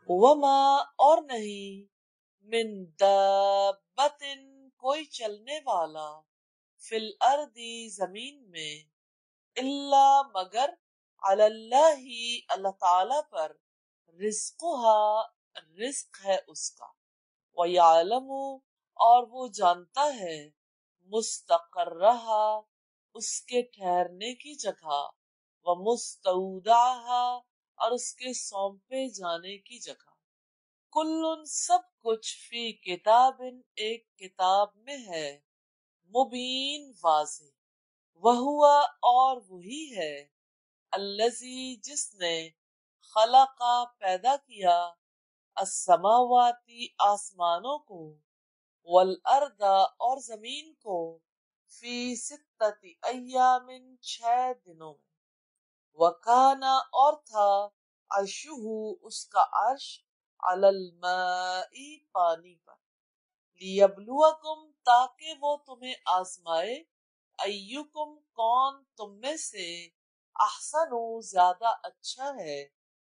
وما اور نہیں، من دابتن کوئی چلنے والا، فی الارض زمین میں، الا مگر علی اللہ اللہ تعالی پر، رزقها رزق ہے اس کا، وَيَعْلَمُ اور وہ جانتا ہے، مستقرها اس کے ٹھہرنے کی جگہ، وَمُسْتَوْدَعَهَا اور اس کے سونپے جانے کی جگہ، کل سب کچھ فی کتاب ایک کتاب میں ہے، مبین واضح، وہوا اور وہی ہے، الذی جس نے خلق پیدا کیا، السماواتی آسمانوں کو، والارض اور زمین کو، فی ستۃ ایام 6 دنوں میں، وکانا اور تھا، عرشہ اس کا عرش، علی الماء پانی پر، لیبلوکم تاکہ وہ تمہیں آزمائے، ایکم کون تم میں سے، احسن زیادہ اچھا ہے،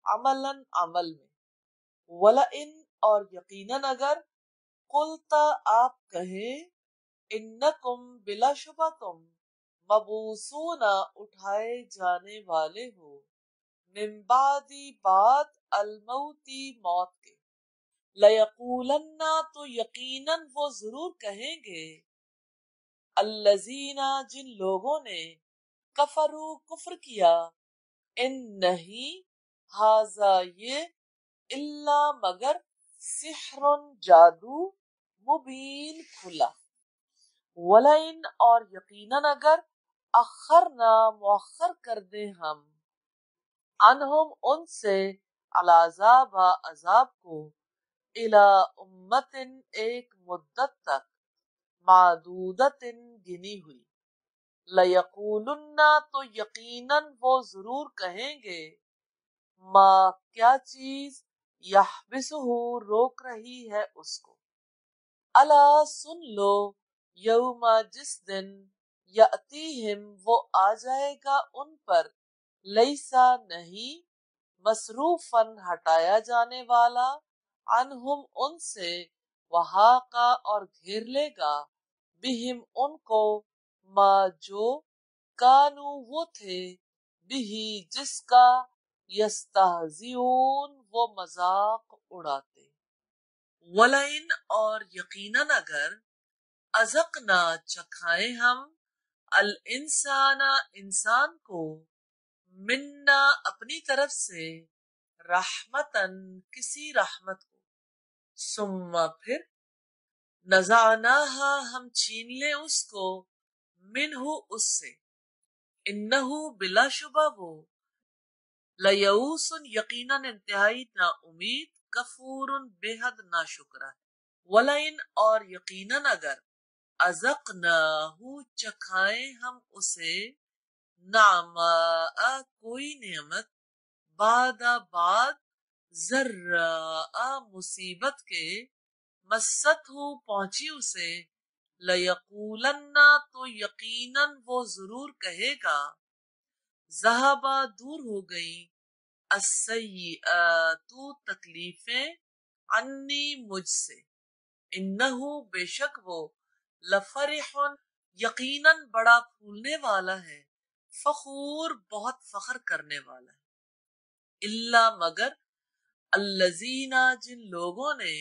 عملاً عمل میں، ولئن اور یقیناً اگر، قلتا آپ کہیں، انکم بلا شبہ تم، مبعوثون اٹھائے جانے والے ہو، من بعد بعد الموت موت کے، لیقولن تو یقیناً وہ ضرور کہیں گے، الذین جن لوگوں نے، کفروا کفر کیا، ان نہیں، ھذا یہ، الا مگر، سحر جادو، مبین کھلا، ولئن اور یقیناً اگر، اخرنا مؤخر کر دیں ہم، عنہم ان سے، العذاب عذاب کو، الی امت ایک مدت تک، معدودت گنی ہوئی، لیقولن تو یقیناً وہ ضرور کہیں گے، ما کیا چیز، یحبسہ روک رہی ہے اس کو، الا سن لو، یوم جس دن، یاتیہم وہ آ جائے گا ان پر، لیسا نہیں، مصروفاً ہٹایا جانے والا، عنہم ان سے، وحاقا اور گھیر لے گا، بہم ان کو، ما جو، کانو وہ تھے، بہی جس کا، یستہزئون وہ مذاق اڑاتے، ولئن اور یقیناً اگر، اذقنا چکھائیں ہم، الانسان انسان کو، منا اپنی طرف سے، رحمتن کسی رحمت کو، ثم پھر، نزعناہا ہم چھین لیں اس کو، منہ اس سے، انہ بلا شبہ وہ، لیئوس یقیناً انتہائی نا امید، کفور بے حد نا شکرہ ہے، ولئن اور یقیناً اگر، اذقناہ چکھائیں ہم اسے، نعماء کوئی نعمت، بعد ذراء مصیبت کے، مست ہو پہنچی اسے، لیقولن تو یقیناً وہ ضرور کہے گا، ذہبا دور ہو گئی، السیئات تکلیفیں، عنی مجھ سے، انہو بے شک وہ، لفرح یقیناً بڑا پھولنے والا ہے، فخور بہت فخر کرنے والا ہے، الا مگر، الذین جن لوگوں نے،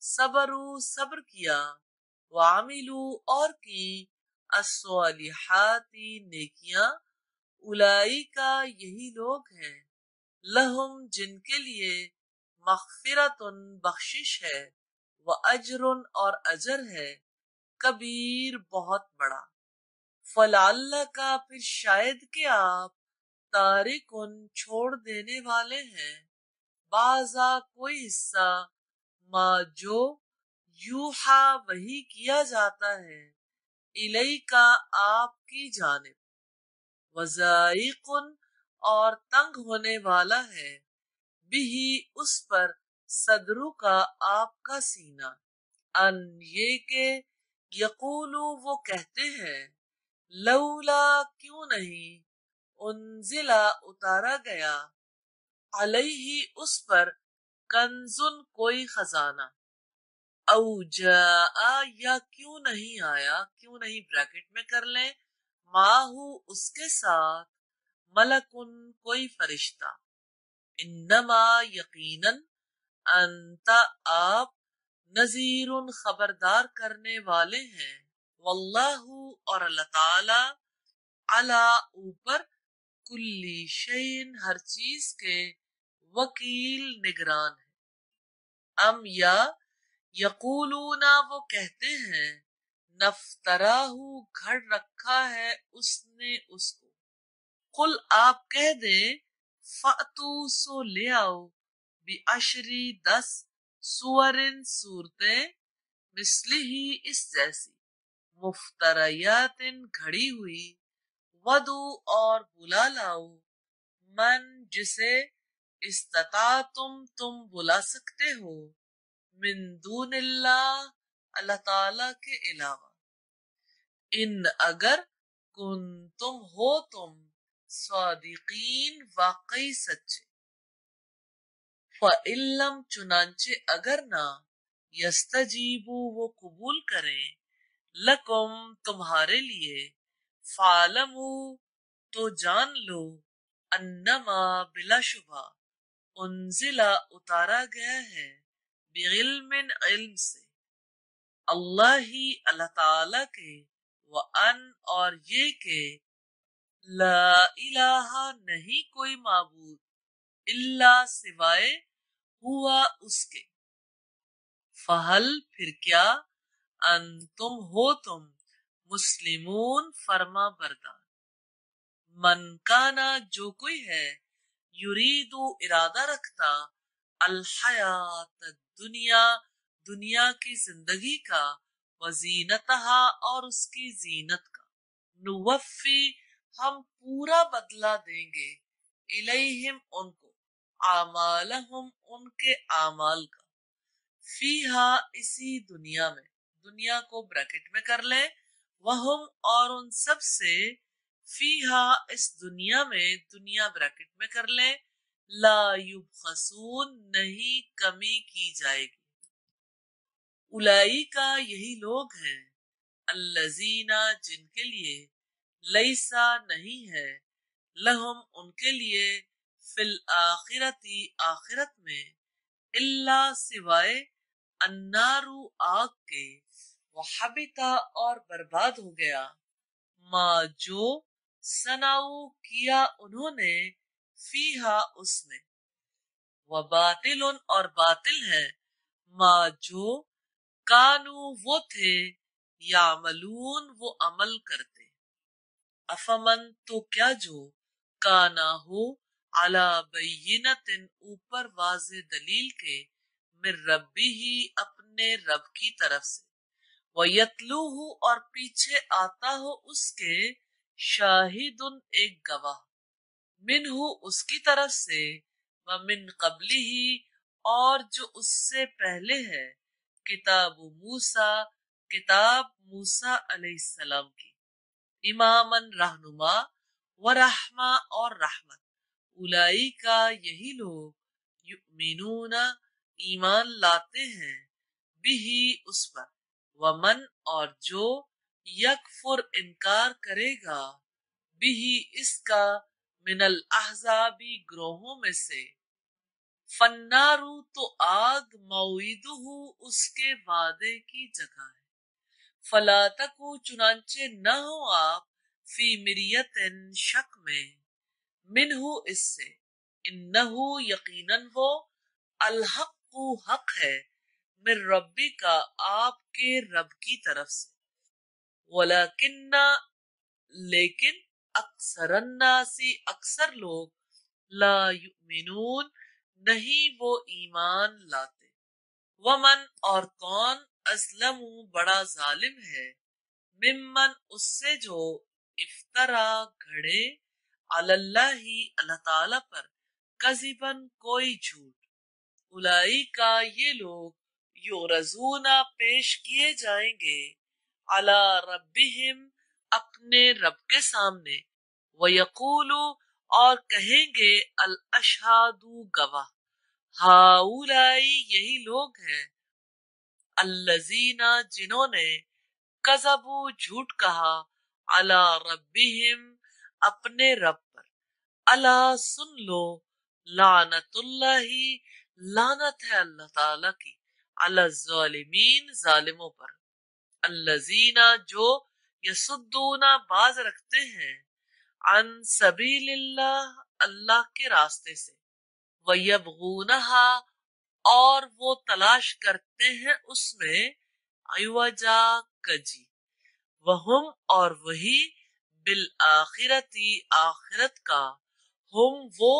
صبروا صبر کیا، وعملوا اور کی، الصالحات نیکیاں، اولئک یہی لوگ ہیں، لہم جن کے لیے، مغفرۃ بخشش ہے، واجر اور اجر ہے، کبیر بہت بڑا، فلعلک پھر شاید کہ آپ، تارکن چھوڑ دینے والے ہیں، بعضا کوئی حصہ، ما جو، یوحا وحی کیا جاتا ہے، الیکا آپ کی جانب، وذائق اور تنگ ہونے والا ہے، بہی اس پر، صدرو کا آپ کا سینہ، ان یہ کہ، یقولو وہ کہتے ہیں، لولا کیوں نہیں، انزلا اتارا گیا، علیہ اس پر، کنزن کوئی خزانہ، او جاء یا کیوں نہیں آیا، کیوں نہیں بریکٹ میں کر لیں، ماہو اس کے ساتھ، ملکن کوئی فرشتہ، انما یقیناً انت آپ، نذیر خبردار کرنے والے ہیں، واللہ اور اللہ تعالی، علی اوپر، کلی شیء ہر چیز کے، وکیل نگران ہے۔ ام یا یقولون وہ کہتے ہیں، نفتراہ گھڑ رکھا ہے اس نے اس کو، قل آپ کہہ دیں، فأتو سو لے آؤ، بعشری 10 سورن صورتیں، مثلہ اس جیسی، مفتریات گھڑی ہوئی، ودو اور بلا لاؤ، من جسے، استطاعتم تم بلا سکتے ہو، من دون اللہ اللہ تعالی کے علاوہ، ان اگر کن تم ہو تم صادقین واقعی سچے، فَإِن لَّمْ چنانچہ اگر نہ، یستجیبوا وہ قبول کریں، لکم تمہارے لیے، فَاعْلَمُوا تو جان لو، انما بلا شبہ، انزلہ اتارا گیا ہے، بعلم علم سے، اللہ ہی اللہ تعالی کے، وَأَنْ اور یہ کہ، لا الہ نہیں کوئی معبود، الا سوائے، ہوا اس کے، فہل پھر کیا، انتم ہو تم، مسلمون فرما بردار، من کانا جو کوئی ہے، یرید ارادہ رکھتا، الحیات الدنیا دنیا کی زندگی کا، وزینتہا اور اس کی زینت کا، نوفی ہم پورا بدلہ دیں گے، الیہم ان کو، اعمالہم ان کے اعمال کا، فیہا اسی دنیا میں، دنیا کو بریکٹ میں کر لیں، وہم اور ان سب سے، فیہا اس دنیا میں، دنیا بریکٹ میں کر لیں، لا یبخسون نہیں کمی کی جائے گی، اولئک یہی لوگ ہیں، الذین جن کے لیے، لیسا نہیں ہے، لہم ان کے لیے، فی الآخرۃ آخرت میں، الا سوائے، النار آگ کے، وحبط اور برباد ہو گیا، ما جو، صنعوا کیا انہوں نے، فیہا اس میں، وباطل اور باطل ہے، ما جو، کانو وہ تھے، یعملون وہ عمل کرتے، افمن تو کیا جو، کانا ہو، علی بینۃ اوپر واضح دلیل کے، من ربی ہی اپنے رب کی طرف سے، وَيَتْلُوهُ اور پیچھے آتا ہو اس کے، شاہد ایک گواہ، منہ اس کی طرف سے، ومن قبلہ اور جو اس سے پہلے ہے، کتاب موسیٰ کتاب موسیٰ علیہ السلام کی، اماماً رہنما، ورحمہ اور رحمت، اولئک یہی لوگ، یؤمنون ایمان لاتے ہیں، بہ اس پر، ومن اور جو، یکفر انکار کرے گا، بہ اس کا، من الاحزاب گروہوں میں سے، فالنار تو آگ، موعدہ اس کے وعدے کی جگہ ہے، فلا تکو چنانچہ نہ ہو آپ، فی مریت شک میں، منہ اس سے، انہ یقیناً وہ، الحق حق ہے، من ربی کا آپ کے رب کی طرف سے، ولیکن لیکن، اکثر الناس اکثر لوگ، لا یؤمنون نہیں وہ ایمان لاتے، ومن اور کون، ازلم بڑا ظالم ہے، ممن اس سے جو، افطرا گھڑے، علی اللہ اللہ تعالی پر، کذباً کوئی جھوٹ، اولئک یہ لوگ، یعرضون پیش کیے جائیں گے، علی ربہم اپنے رب کے سامنے، ویقول اور کہیں گے، الاشہاد گواہ، ہاؤلائی یہی لوگ ہیں، الذین جنہوں نے کذبوا جھوٹ کہا، علی ربہم اپنے رب پر، الا سن لو، لعنت اللہ لعنت ہے اللہ تعالی کی، علی الظالمین ظالموں پر، الذین جو یصدون باز رکھتے ہیں، عن سبیل اللہ اللہ کے راستے سے، وَيَبْغُونَهَا اور وہ تلاش کرتے ہیں اس میں، عوجا کجی، وہم اور وہی، بالآخرتی آخرت کا، ہم وہ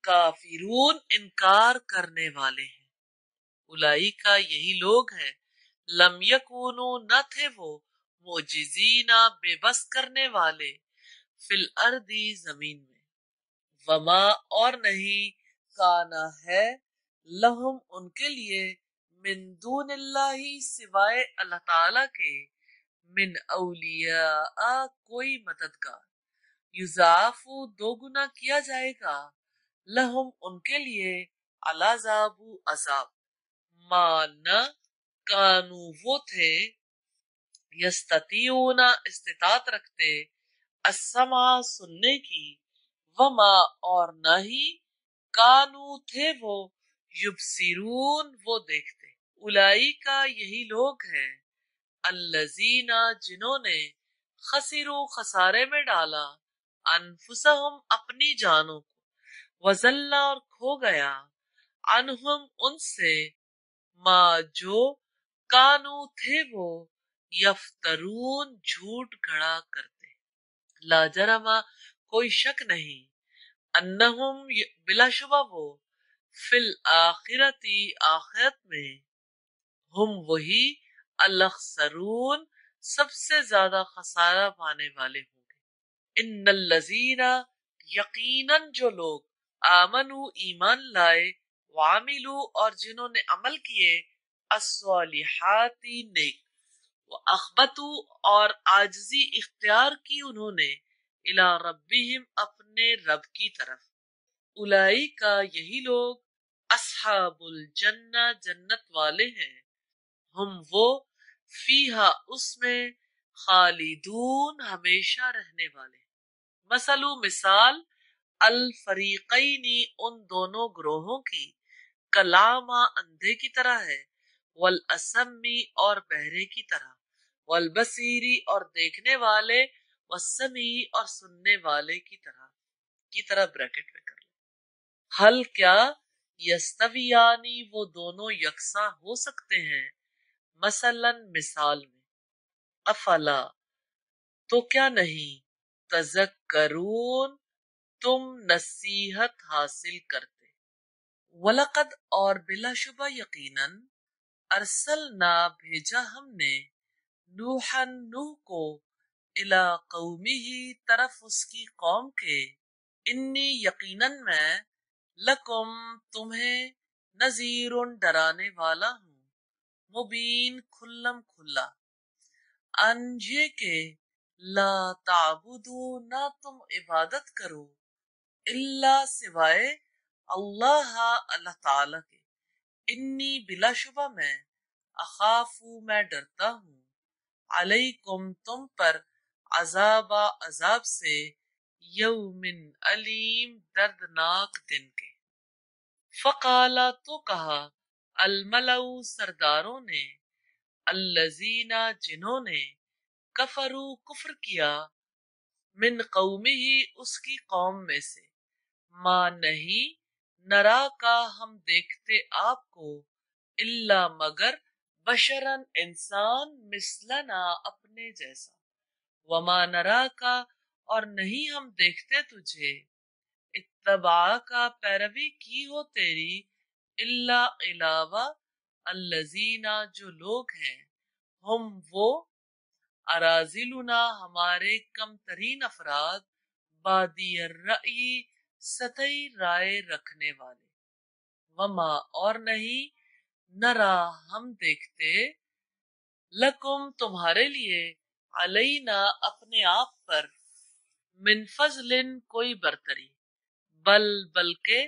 کافرون انکار کرنے والے ہیں، الائی کا یہی لوگ ہیں، لم یکونو نہ تھے وہ، معجزینا بے بس کرنے والے، فی الارضی زمین میں، وما اور نہیں، کانا ہے، لہم ان کے لیے، من دون اللہ سوائے اللہ تعالی کے، من اولیاء کوئی مددگار، یضاعف دو گنا کیا جائے گا، لہم ان کے لیے، العذاب عذاب، ما نہ، کانو وہ تھے، یستطیعون استطاعت رکھتے، السمع سننے کی، وما اور نہ ہی، کانو تھے وہ، یبصرون وہ دیکھتے، الائی کا یہی لوگ ہیں، الذین جنہوں نے، خسروا خسارے میں ڈالا، انفسہم اپنی جانوں کو، وضل اور کھو گیا، عنہم ان سے، ما جو، کانو تھے وہ، یفترون جھوٹ گھڑا کرتے، لا جرم کوئی شک نہیں، انہم بلا شبہ وہ، فی الآخرتی آخرت میں، ہم وہی، الاخسرون سب سے زیادہ خسارہ پانے والے ہوں گے، ان الذین یقیناً جو لوگ، آمنو ایمان لائے، وعملوا اور جنہوں نے عمل کیے، الصالحات نیک، واخبتوا اور عاجزی اختیار کی انہوں نے، الی ربہم اپنے رب کی طرف، الائی کا یہی لوگ، اصحاب الجنہ جنت والے ہیں، ہم وہ، فیہا اس میں، خالدون ہمیشہ رہنے والے، مثلو مثال، الفریقین ان دونوں گروہوں کی، کلاما اندھے کی طرح ہے، والاسمی اور بہرے کی طرح، والبصیری اور دیکھنے والے، والسمیع اور سننے والے کی طرح بریکٹ میں کر لیں، حل کیا، یستویانی وہ دونوں یکساں ہو سکتے ہیں، مثلا مثال میں، افلا تو کیا نہیں، تذکرون تم نصیحت حاصل کرتے، وَلَقَدْ اور بلا شبہ یقیناً، ارسلنا بھیجا ہم نے، نوحًا نوح کو، الی قومہ طرف اس کی قوم کے، انی یقیناً میں، لکم تمہیں، نذیر ڈرانے والا ہوں، مبین کھلم کھلا، ان یہ کہ، لا تعبدو نہ تم عبادت کرو، الا سوائے، اللہ اللہ تعالی کے، انی بلا شبہ میں، اخافو میں ڈرتا ہوں، علیکم تم پر، عذاب عذاب سے، یوم علیم دردناک دن کے، فقالا تو کہا، الملأ سرداروں نے، الذین جنہوں نے، کفرو کفر کیا، من قومہ اس کی قوم میں سے، ما نہیں، نرا کا ہم دیکھتے آپ کو، الا مگر، بشرن انسان، مثلنا اپنے جیسا، وما نرا کا اور نہیں ہم دیکھتے تجھے، اتباع کا پیروی کی ہو تیری، الا علاوہ، الذین جو لوگ ہیں، ہم وہ، اراذلنا ہمارے کم ترین افراد، بادی الرأی سطحی رائے رکھنے والے، وما اور نہیں، نرا ہم دیکھتے، لکم تمہارے لیے، علینا اپنے آپ پر، من فضل کوئی برتری، بلکہ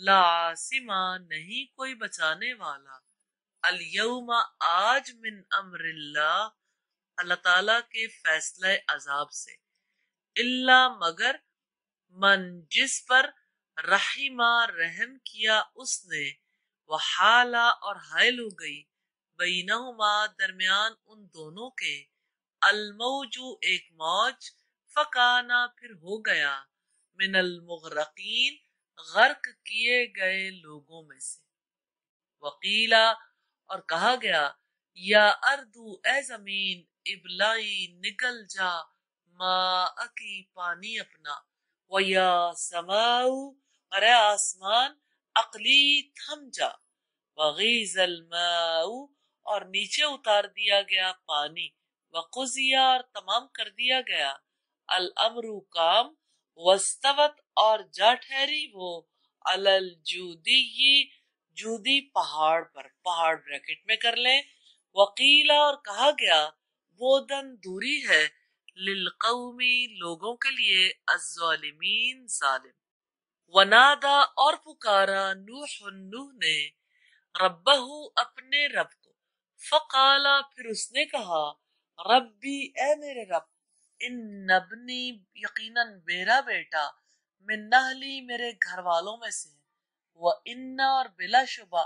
لا عاصمہ نہیں کوئی بچانے والا، الیوم آج، من امر اللہ، اللہ تعالی کے فیصلہ عذاب سے، اللہ مگر من جس پر رحیمہ رحم کیا اس نے، وحالہ اور حائل ہو گئی، بینہما درمیان ان دونوں کے، الموجو ایک موج، فکانا پھر ہو گیا، من المغرقین غرق کیے گئے لوگوں میں سے، وقیلا اور کہا گیا، یا اردو اے زمین، ابلعی نکل جا، ماءکی پانی اپنا، ویا سماؤ اور اے آسمان، اقلی تھم جا، وغیظ الماء اور نیچے اتار دیا گیا پانی، وقضیا اور تمام کر دیا گیا، الامر کام، واستوت اور جا ٹھہری وہ، علی الجودی جودی پہاڑ پر، پہاڑ بریکٹ میں کر لیں، وقیلا اور کہا گیا، بودن دوری ہے، للقومی لوگوں کے لیے، الظالمین ظالم، ونادا اور پکارا، نوح نوح نے، ربہ اپنے رب کو، فقالا پھر اس نے کہا، ربی اے میرے رب، ان ابنی یقیناً میرا بیٹا، من نہلی میرے گھر والوں میں سے ہے، وَإِنَّ اور بلا شبہ،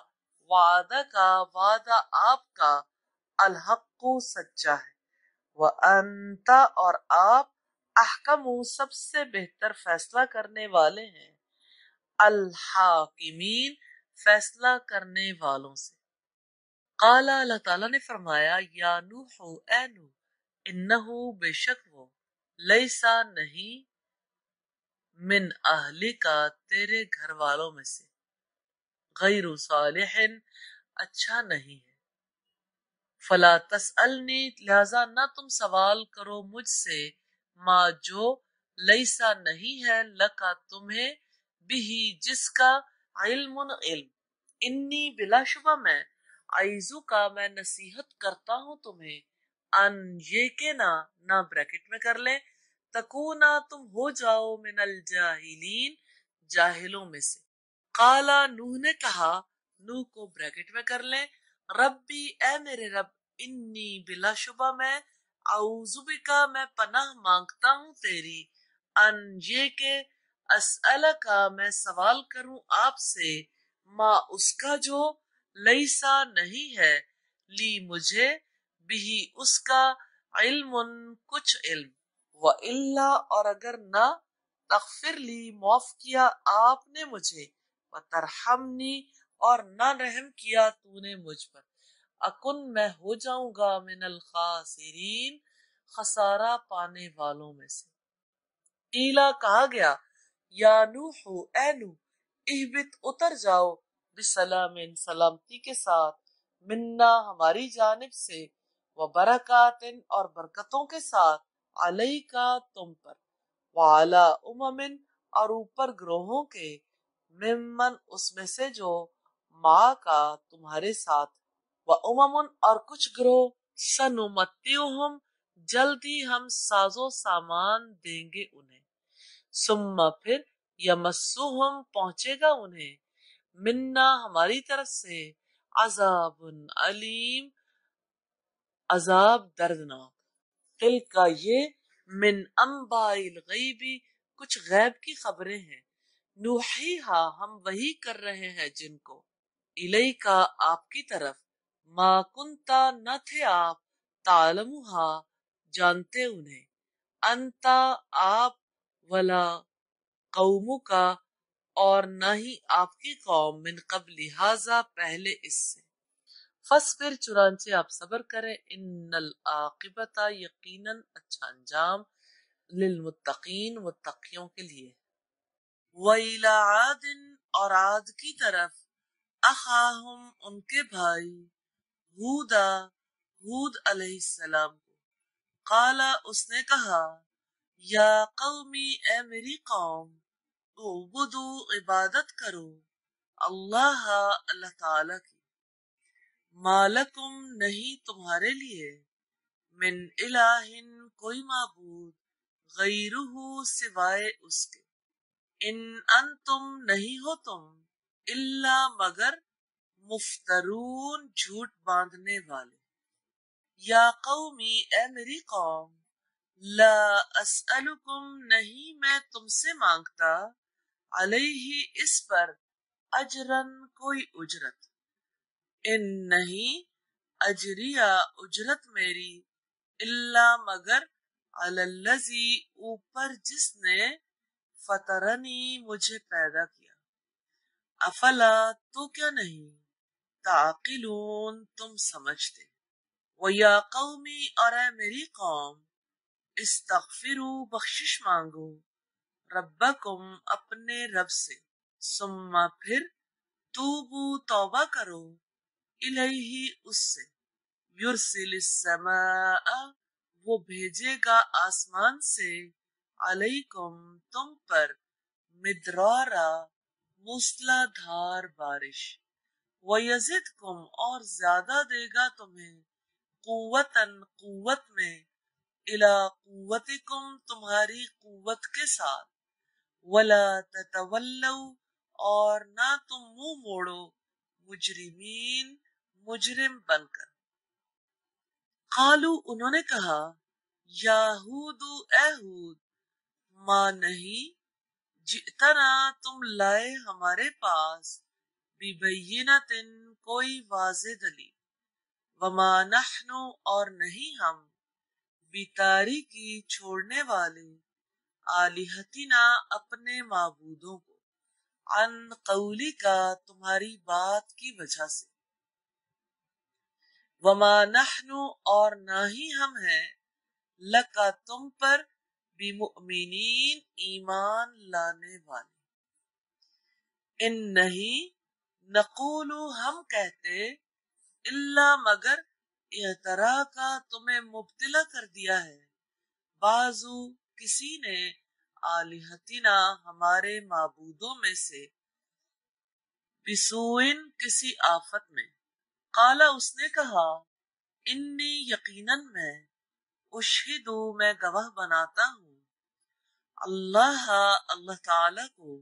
وعدہ کا وعدہ آپ کا، الحق سچا ہے، وَأَنْتَ اور آپ، احکم سب سے بہتر فیصلہ کرنے والے ہیں، الحاکمین فیصلہ کرنے والوں سے۔ قال اللہ تعالیٰ نے فرمایا، یا نوح اے نوح، انہو بے شک وہ، لیسا نہیں، من اہلی کا تیرے گھر والوں میں سے، غیر صالح اچھا نہیں ہے، فلا تسألنی لہذا نہ تم سوال کرو مجھ سے، ما جو لیسا نہیں ہے، لکا تمہیں، بھی جس کا، علم علم، انی بلا شبہ میں، عیزو کا میں نصیحت کرتا ہوں تمہیں، ان یہ کہ نہ بریکٹ میں کر لیں، تکونا تم ہو جاؤ، من الجاہلین جاہلوں میں سے، قالا نوح نے کہا، نوح کو بریکٹ میں کر لیں، ربی اے میرے رب، انی بلا شبہ میں، اعوذ بکا میں پناہ مانگتا ہوں تیری، ان یہ کہ، اسألکا میں سوال کروں آپ سے، ما اس کا جو، لیسا نہیں ہے، لی مجھے، بھی اس کا، علم کچھ علم، وَإِلَّا اور اگر نہ، تغفر لی معاف کیا آپ نے مجھے، وَتَرْحَمْنِی اور نہ رحم کیا تو نے مجھ پر، اکن میں ہو جاؤں گا، من الخاسرین خسارہ پانے والوں میں سے۔ قیلا کہا گیا، یا نوح اے نوح، اہبط اتر جاؤ، بسلام سلامتی کے ساتھ، منا ہماری جانب سے، وبرکات اور برکتوں کے ساتھ، علیکا تم پر، وعلی امم اور اوپر گروہوں کے، ممن اس میں سے جو، ماں کا تمہارے ساتھ، وامم اور کچھ گروہ، سنمتعہم جلدی ہم ساز و سامان دیں گے انہیں، ثم پھر، یمسہم پہنچے گا انہیں، منا ہماری طرف سے، عذاب علیم عذاب دردناک، تلک یہ، من انباء الغیبی کچھ غیب کی خبریں ہیں، نوحیہا ہم وحی کر رہے ہیں جن کو، الیکا آپ کی طرف، ما کنتا نہ تھے آپ، تعلمہا جانتے انہیں، انتا آپ، ولا قوموں کا اور نہ ہی آپ کی قوم، من قبل لہذا پہلے اس سے، فاصبر چنانچہ آپ صبر کریں، ان العاقبۃ یقیناً اچھا انجام، للمتقین متقیوں کے لیے، وَإِلَىٰ عَادٍ اور عاد کی طرف، اخاہم ان کے بھائی، ہودا ہود علیہ السلام کو، قالا اس نے کہا، یا قومی اے میری قوم، اعبدو عبادت کرو، اللہ اللہ تعالی کی، مالکم نہیں تمہارے لیے، من الہ کوئی معبود، غیرہ سوائے اس کے، ان انتم نہیں ہو تم، الا مگر مفترون جھوٹ باندھنے والے. یا قومی اے میری قوم، لا اسألکم نہیں میں تم سے مانگتا، علیہ اس پر، اجرن کوئی اجرت، ان نہیں، اجریہ اجرت میری، الا مگر علی الذی اوپر جس نے، فطرنی مجھے پیدا کیا. افلا تو کیا نہیں، تعقلون تم سمجھتے. وَيَا قَوْمِ اور اے میری قوم، استغفروا بخشش مانگو، ربکم اپنے رب سے، ثم پھر، توبو توبہ کرو، الیہ اس سے، یرسل السماء وہ بھیجے گا آسمان سے، علیکم تم پر، مدرارا موسلا دھار بارش، وَيَزِدْكُمْ اور زیادہ دے گا تمہیں، قوتاً قوت میں، الی قوتکم تمہاری قوت کے ساتھ، ولا تتولوا اور نہ تم منہ موڑو، مجرمین مجرم بن کر. قالو انہوں نے کہا، یا ہود اے ہود، ما نہیں، جئتنا تم لائے ہمارے پاس، ببینۃ کوئی واضح دلیل، وما نحن اور نہیں ہم، بتارکی چھوڑنے والے، آلہتنا اپنے معبودوں کو، عن قولی کا تمہاری بات کی وجہ سے، وما نحن اور نہ ہی ہم ہیں، لکا تم پر، بمؤمنین ایمان لانے والے. ان نہیں، نقول ہم کہتے، الا مگر، اعترا کا تمہیں مبتلا کر دیا ہے، بعضو کسی نے، آلہتنا ہمارے معبودوں میں سے، بسوئن کسی آفت میں. قالا اس نے کہا، انی یقیناً میں، اشہدو میں گواہ بناتا ہوں، اللہ اللہ تعالی کو،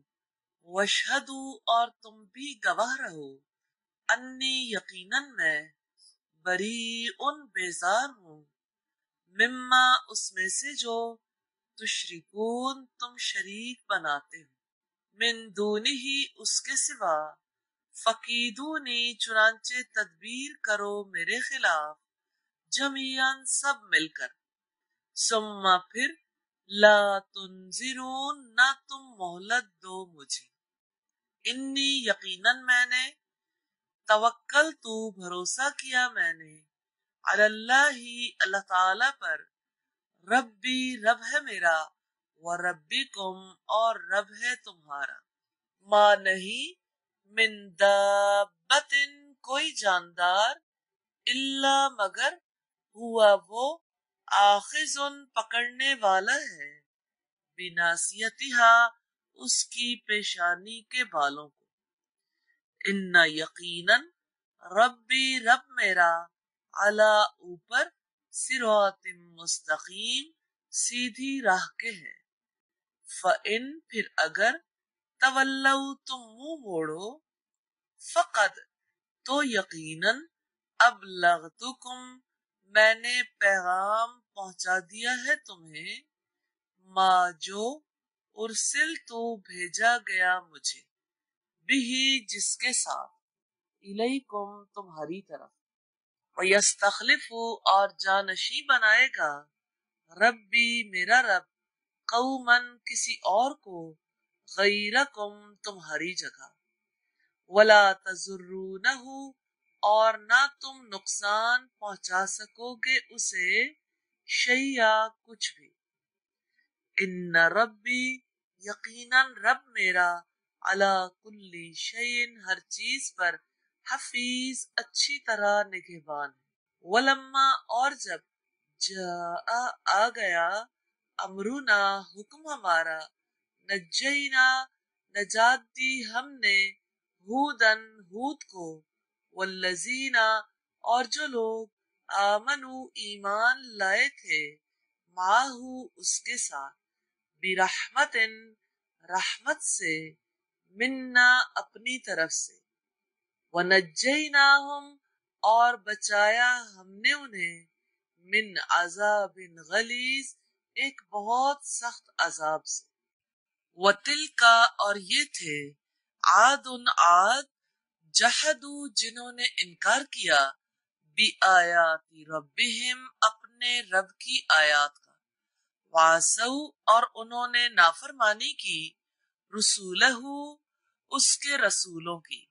واشہدو اور تم بھی گواہ رہو، انی یقیناً میں، بریئن بیزار ہوں، مما اس میں سے جو، تشرکون تم شریک بناتے ہو، من دونہ اس کے سوا، فقیدونی چنانچہ تدبیر کرو میرے خلاف، جمیعاً سب مل کر، ثم پھر، لا تنظرون نہ تم مہلت دو مجھے، انی یقیناً میں نے، توکل تو بھروسہ کیا میں نے، علی اللہ اللہ تعالی پر، ربی رب ہے میرا، و ربکم اور رب ہے تمہارا، ما نہیں، من دابت کوئی جاندار، الا مگر، ہوا وہ، آخذ پکڑنے والا ہے، بناصیتہا اس کی پیشانی کے بالوں کو. ان یقیناً، ربی رب میرا، علی اوپر، صراط مستقیم سیدھی راہ کے ہے. فَإِن پھر اگر، تولوا تم منہ موڑو، فقد تو یقیناً، ابلغتکم میں نے پیغام پہنچا دیا ہے تمہیں، ما جو، ارسلت بھیجا گیا مجھے، بھی جس کے ساتھ، الیکم تمہاری طرف. وَيَسْتَخْلِفُ اور جانشیں بنائے گا، ربی میرا رب، قوماً کسی اور کو، غیرکم تمہاری جگہ، ولا تضرونہ اور نہ تم نقصان پہنچا سکو گے اسے، شیئا کچھ بھی. ان ربی یقیناً رب میرا، علی کل شیء ہر چیز پر، حفیظ اچھی طرح نگہبان ہے. ولما اور جب، جاء آ گیا، امرنا حکم ہمارا، نجینا نجات دی ہم نے، ہودن ہود کو، والذین اور جو لوگ، آمنو ایمان لائے تھے، معاہو اس کے ساتھ، برحمت رحمت سے، منا اپنی طرف سے، وَنَجَّيْنَاهُمْ اور بچایا ہم نے انہیں، من عذاب غلیظ ایک بہت سخت عذاب سے۔ وَتِلْکَ اور یہ تھے، عاد عاد، جحدو جنہوں نے انکار کیا، بِآیاتِ ربہم اپنے رب کی آیات کا، وعصوا اور انہوں نے نافرمانی کی، رسولہ اس کے رسولوں کی،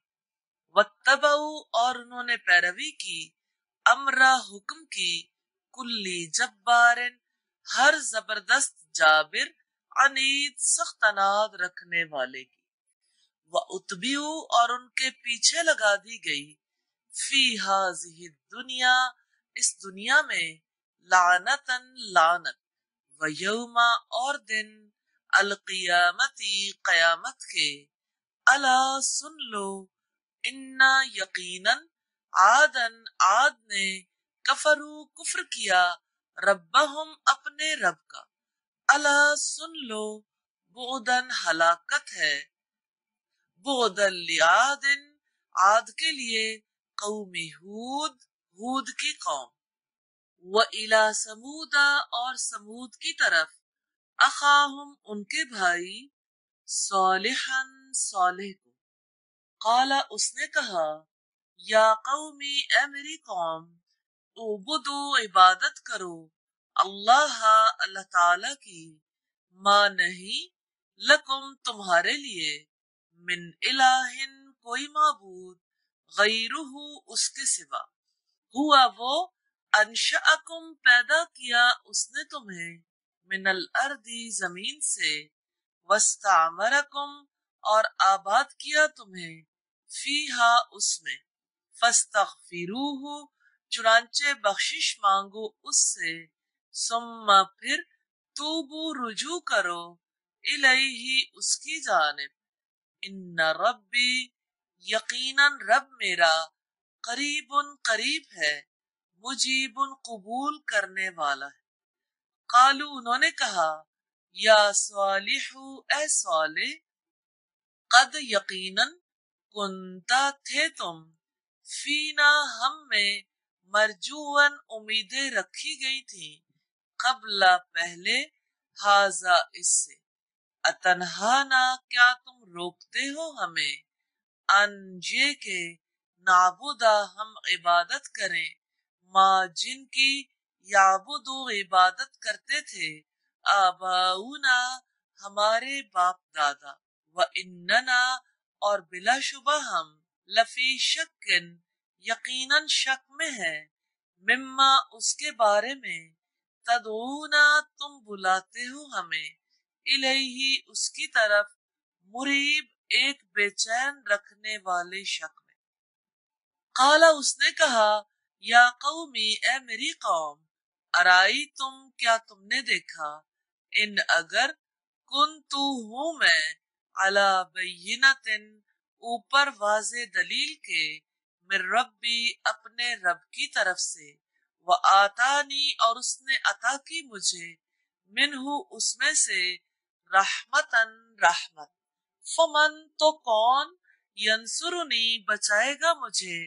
واتبعوا اور انہوں نے پیروی کی، امر حکم کی، کلی جبار ہر زبردست جابر، عنید سخت اناد رکھنے والے کی، واتبعوا اور ان کے پیچھے لگا دی گئی، فی ہذہ الدنیا اس دنیا میں، لعنتاً لعنت، ویوما اور دن، القیامتی قیامت کے، الا سن لو، انا یقیناً، عادن عاد نے، کفرو کفر کیا، ربہم اپنے رب کا، الا سن لو، بعدن ہلاکت ہے، بعدن لعاد عاد کے لیے، قوم ہود ہود کی قوم، وَإِلَى سمودا اور سمود کی طرف، اخاہم ان کے بھائی، صالحا صالح کو، قالا اس نے کہا، یا قومی اے میری قوم، اعبدو عبادت کرو، اللہ اللہ تعالی کی، ما نہیں، لکم تمہارے لیے، من الہ کوئی معبود، غیرہ اس کے سوا، ہوا وہ، انشأکم پیدا کیا اس نے تمہیں، من الارض زمین سے، واستعمرکم اور آباد کیا تمہیں، فیہا اس میں، فاستغفروہ چنانچہ بخشش مانگو اس سے، ثم پھر توبو رجوع کرو، الیہ اس کی جانب، ان ربی یقیناً رب میرا، قریب قریب ہے، مجیب قبول کرنے والا ہے۔ قالو انہوں نے کہا، یا صالح اے صالح، قد یقیناً، کنتا تھے تم، فینا ہم میں، مرجوًا امیدیں رکھی گئی تھی، قبل پہلے، ھذا اس سے، اتنہانا کیا تم روکتے ہو ہمیں، ان یہ کہ، نعبدا ہم عبادت کریں، ما جن کی، یعبدو عبادت کرتے تھے، آباؤنا ہمارے باپ دادا، واننا اور بلا شبہ ہم، لفی شکن یقیناً شک میں ہے، مما اس کے بارے میں، تدعونا تم بلاتے ہو ہمیں، الیہ اس کی طرف، مریب ایک بے چین رکھنے والے شک میں۔ قالا اس نے کہا، یا قومی اے میری قوم، ارائی تم کیا تم نے دیکھا، ان اگر کنتو ہوں میں، علی بینۃ اوپر واضح دلیل کے، من ربی اپنے رب کی طرف سے، وآتانی اور اس نے عطا کی مجھے، منہ اس میں سے، رحمتاً رحمت، فمن تو کون، ینصرنی بچائے گا مجھے،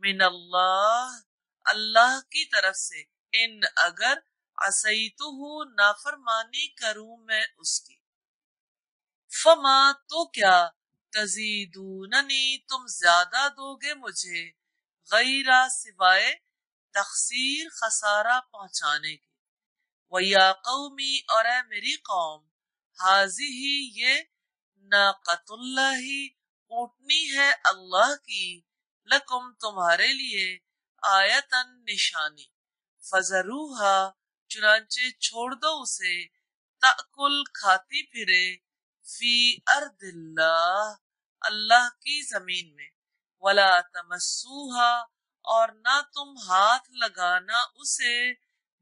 من اللہ اللہ کی طرف سے، ان اگر عصیتہ نافرمانی کروں میں اس کی، فما تو کیا، تزیدوننی تم زیادہ دو گے مجھے، غیرہ سوائے، تخسیر خسارہ پہنچانے کے، وَيَا قَوْمِ اور اے میری قوم، ہَذِهِ یہ، ناقۃ اللہ اونٹنی ہے اللہ کی، لکم تمہارے لیے، آیتاً نشانی، فذروہا چنانچہ چھوڑ دو اسے، تأکل کھاتی پھرے، فی ارض اللہ اللہ کی زمین میں، ولا تمسوہا اور نہ تم ہاتھ لگانا اسے،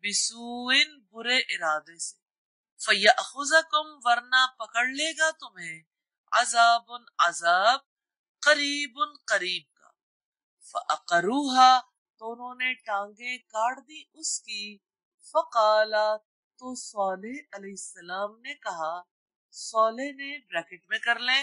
بسوء برے ارادے سے، فیأخذکم ورنہ پکڑ لے گا تمہیں، عذاب عذاب، قریب قریب کا، فعقروہا تو انہوں نے ٹانگیں کاٹ دی اس کی، فقالا تو صالح علیہ السلام نے کہا، صالح نے بریکٹ میں کر لیں،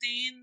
3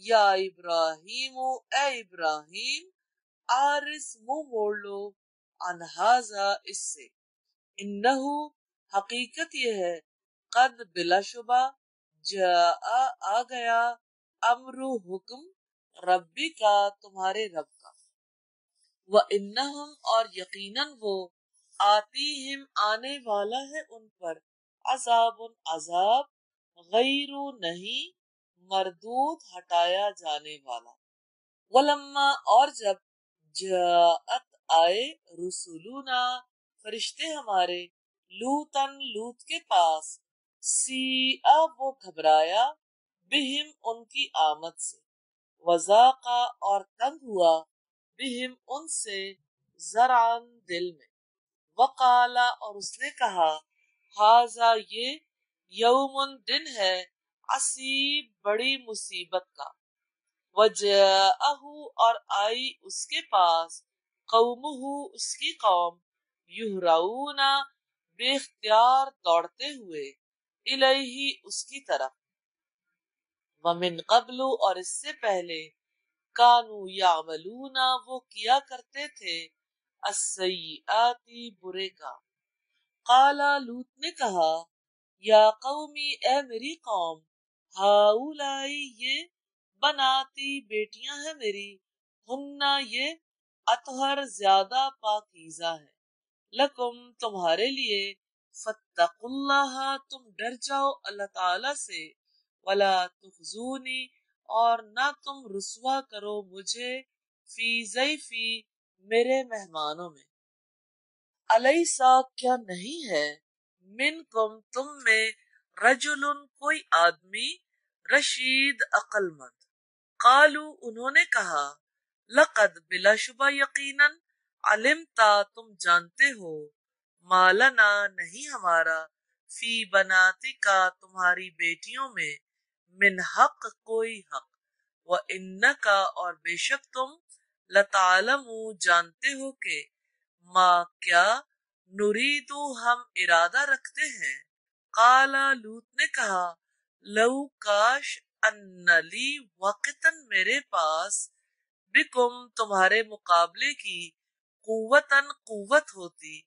یا ابراہیم اے ابراہیم آرس منہ موڑ لو انہذا اس سے انہو حقیقت یہ ہے قد بلا شبہ جاء آ گیا امر حکم ربی کا تمہارے رب کا وَإِنَّهُمْ اور یقیناً وہ آتیہم آنے والا ہے ان پر عذاب غیر نہیں مردود ہٹایا جانے والا ولما اور جب جاءت آئے رسولنا فرشتے ہمارے لوط کے پاس سیئا وہ گھبرایا بہم ان کی آمد سے وذاقا اور تنگ ہوا بہم ان سے زرعن دل میں وقالا اور اس نے کہا ہاذا یہ یومن دن ہے عصیب بڑی مصیبت کا وجاءہ اور آئی اس کے پاس قومہ اس کی قوم یہرعون بے اختیار دوڑتے ہوئے الیہ اس کی طرف ومن قبل اور اس سے پہلے کانو یعملون وہ کیا کرتے تھے السیئات برے کا قالا لوط نے کہا یا قومی اے میری قوم ہاؤلائی یہ بناتی بیٹیاں ہیں میری ہننا یہ اطہر زیادہ پاکیزہ ہے لکم تمہارے لیے فاتقوا اللہ تم ڈر جاؤ اللہ تعالی سے ولا تخزونی اور نہ تم رسوا کرو مجھے فی ضیفی میرے مہمانوں میں الیسا کیا نہیں ہے منکم تم میں رجل کوئی آدمی رشید عقل مند قالو انہوں نے کہا لقد بلا شبہ یقیناً علمتا تم جانتے ہو مالنا نہیں ہمارا فی بناتی کا تمہاری بیٹیوں میں من حق کوئی حق وانکا اور بے شک تم لتعلم جانتے ہو کہ ما کیا نریدو ہم ارادہ رکھتے ہیں قالا لوط نے کہا لو کاش ان لی وقتاً میرے پاس بکم تمہارے مقابلے کی قوتاً قوت ہوتی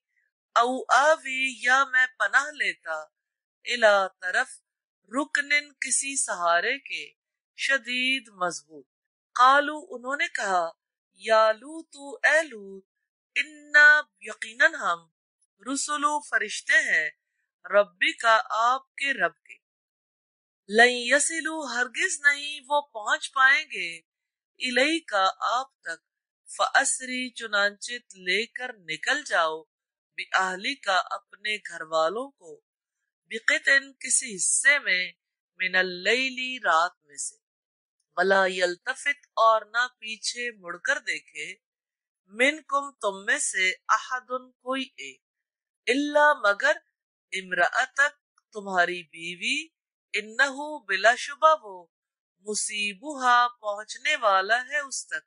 او آوی یا میں پناہ لیتا الا طرف رکنن کسی سہارے کے شدید مضبوط قالو انہوں نے کہا یا لوط اے لوط انا یقیناً ہم رسولو فرشتے ہیں ربی کا آپ کے رب کے لن یصلو ہرگز نہیں وہ پہنچ پائیں گے الی کا آپ تک فاسری چنانچہ لے کر نکل جاؤ باہلی کا اپنے گھر والوں کو بقطن کسی حصے میں من اللیلی رات میں سے ولا یلتفت اور نہ پیچھے مڑ کر دیکھے منکم تم میں سے احدن کوئی ایک الا مگر امرأتک تمہاری بیوی انہو بلا شبہ وہ مصیبہا پہنچنے والا ہے اس تک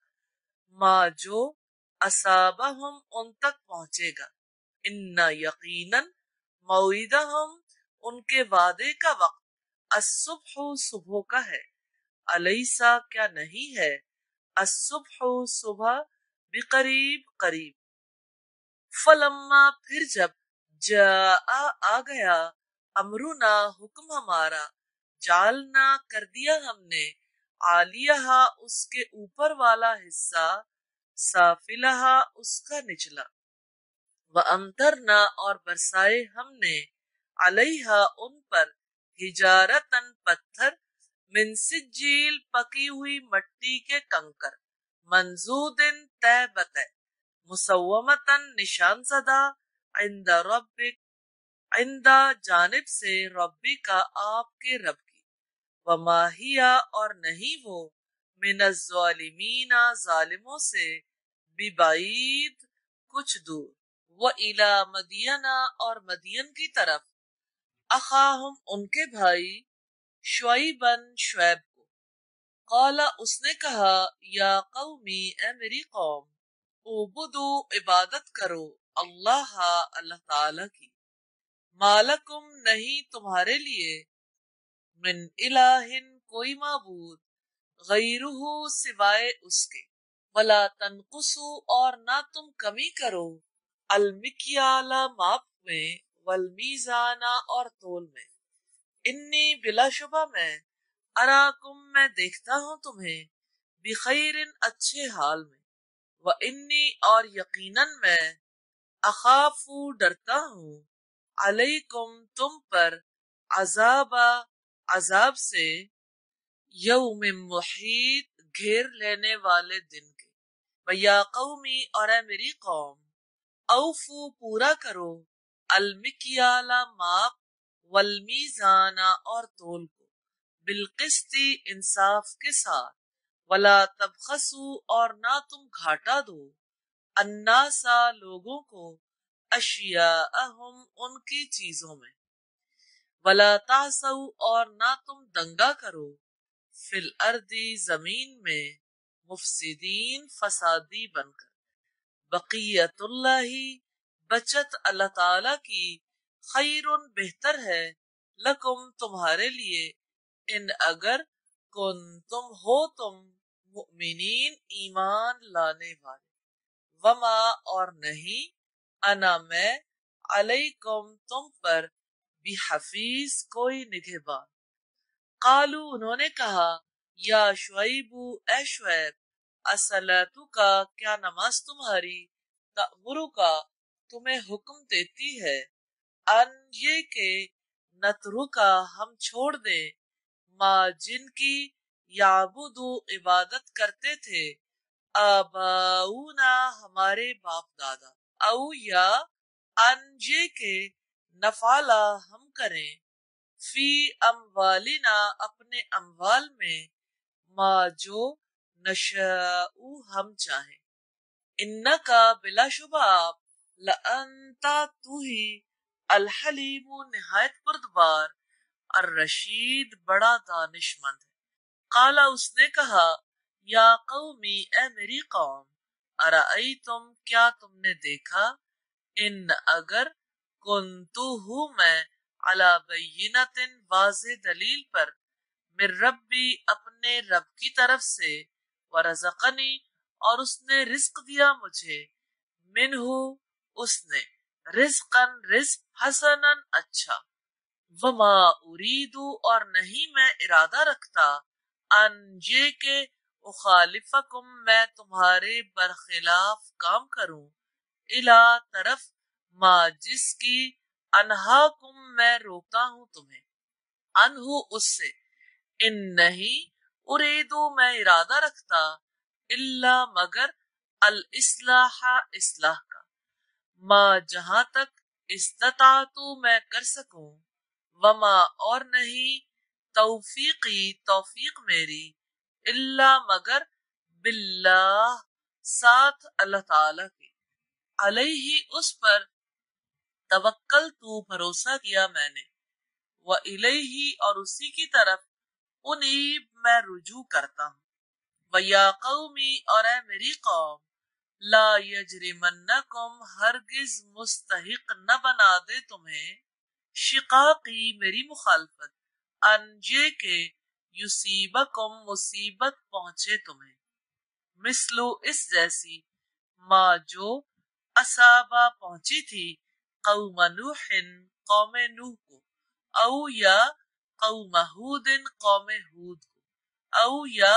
ما جو اصابہم ان تک پہنچے گا انا یقیناً موعدہم ان کے وعدے کا وقت الصبح صبح کا ہے الیسا کیا نہیں ہے الصبح صبح بقریب قریب فلما پھر جب جاء آ گیا امرنا حکم ہمارا جالنا کر دیا ہم نے عالیہا اس کے اوپر والا حصہ سافلہا اس کا نچلا وامطرنا اور برسائے ہم نے علیہا ان پر حجارتن پتھر من سجیل پکی ہوئی مٹی کے کنکر منزودن تہ بتہ مسومتن نشان زدہ عند ربک عند جانب سے ربی کا آپ کے رب کی وما ہیا اور نہیں وہ من الظالمین ظالموں سے ببعید کچھ دور وإلی مدین اور مدین کی طرف اخاہم ان کے بھائی شعیبن شعیب کو قالا اس نے کہا یا قومی اے میری قوم اعبدو عبادت کرو اللہ اللہ تعالی کی مالکم نہیں تمہارے لیے من الہ کوئی معبود غیرہ سوائے اس کے، ولا تنقصوا اور نہ تم کمی کرو، المکیال ماپ میں، والمیزان اور تول میں، انی بلا شبہ میں، اراکم میں دیکھتا ہوں تمہیں، بخیر اچھے حال میں، وانی اور یقیناً میں، اخاف ڈرتا ہوں، علیکم تم پر، عذاب سے، یوم محیط گھیر لینے والے دن کے، ویا قومی اور اے میری قوم، اوفو پورا کرو، المکیال ماپ، والمیزان اور تول کو، بالقسط انصاف کے ساتھ، ولا تبخسوا اور نہ تم گھاٹا دو، الناسا لوگوں کو، اشیاءہم ان کی چیزوں میں، ولا تعثوا اور نہ تم دنگا کرو، فی الارض زمین میں، مفسدین فسادی بن کر، بقیت اللہ بچت اللہ تعالی کی، خیر بہتر ہے، لکم تمہارے لیے، ان اگر کن تم ہو تم مؤمنین ایمان لانے والے، وما اور نہیں، انا میں، علیکم تم پر، بحفیظ کوئی نگہبان، قالو انہوں نے کہا، یا شعیب اے شعیب، الصلاۃ کا کیا نماز تمہاری، تأمرو کا تمہیں حکم دیتی ہے، ان یہ کہ نترو کا ہم چھوڑ دیں، ماں جن کی یعبدو عبادت کرتے تھے، آباؤنا ہمارے باپ دادا، او یا ان یہ کہ نفعلا ہم کریں، فی اموالنا اپنے اموال میں، ما جو نشاء ہم چاہیں، انکا بلا شبہ آپ، لانتا تو ہی، الحلیم نہایت بردبار، الرشید بڑا دانش مند ہے، قالا اس نے کہا، یا قومی اے میری قوم، ارأیتم کیا تم نے دیکھا، ان اگر کنتو ہوں میں، علی بینۃ واضح دلیل پر، من ربی اپنے رب کی طرف سے، ورزقنی اور اس نے رزق دیا مجھے، منہ اس نے، رزقن رزق، حسنن اچھا، وما اریدو اور نہیں میں ارادہ رکھتا، ان یہ کہ اخالفکم میں تمہارے برخلاف کام کروں، الا طرف، ما جس کی، انہاکم میں روکتا ہوں تمہیں، انہو اس سے، ان نہیں، اریدو میں ارادہ رکھتا، الا مگر، الاصلاح اصلاح کا، ما جہاں تک، استطاعتو میں کر سکوں، وما اور نہیں، توفیقی توفیق میری، الا مگر، باللہ ساتھ اللہ تعالی کے، علیہ اس پر، توکل تو بھروسہ کیا میں نے، وَإِلَيْهِ اور اسی کی طرف، انیب میں رجوع کرتا ہوں، وَيَا قَوْمِ اور اے میری قوم، لا یجرمنکم ہرگز مستحق نہ بنا دے تمہیں، شقاقی میری مخالفت، ان یہ کہ یصیبکم مصیبت پہنچے تمہیں، مثلو اس جیسی، ما جو، اصابہ پہنچی تھی، قوم نوح قوم نوح کو، او یا قوم ہود قوم ہود کو، او یا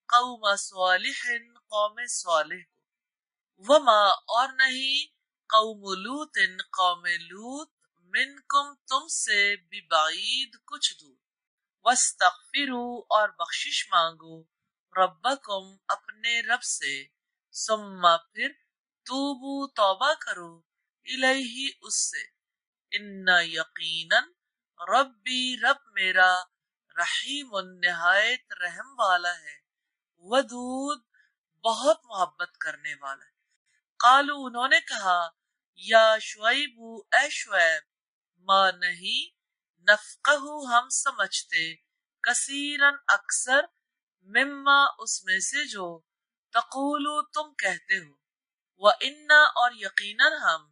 قوم صالح قوم صالح کو، وما اور نہیں، قوم لوط قوم لوط، منکم تم سے، ببعید کچھ دور، واستغفروا اور بخشش مانگو، ربکم اپنے رب سے، ثم پھر، توبو توبہ کرو، الیہ اس سے، ان یقیناً، ربی رب میرا، رحیم نہایت رحم والا ہے، ودود بہت محبت کرنے والا ہے، قالو انہوں نے کہا، یا شعیب اے شعیب، ما نہیں، نفقہ ہم سمجھتے، کثیرن اکثر، مما اس میں سے جو، تقولو تم کہتے ہو، وَإِنَّا اور یقیناً ہم،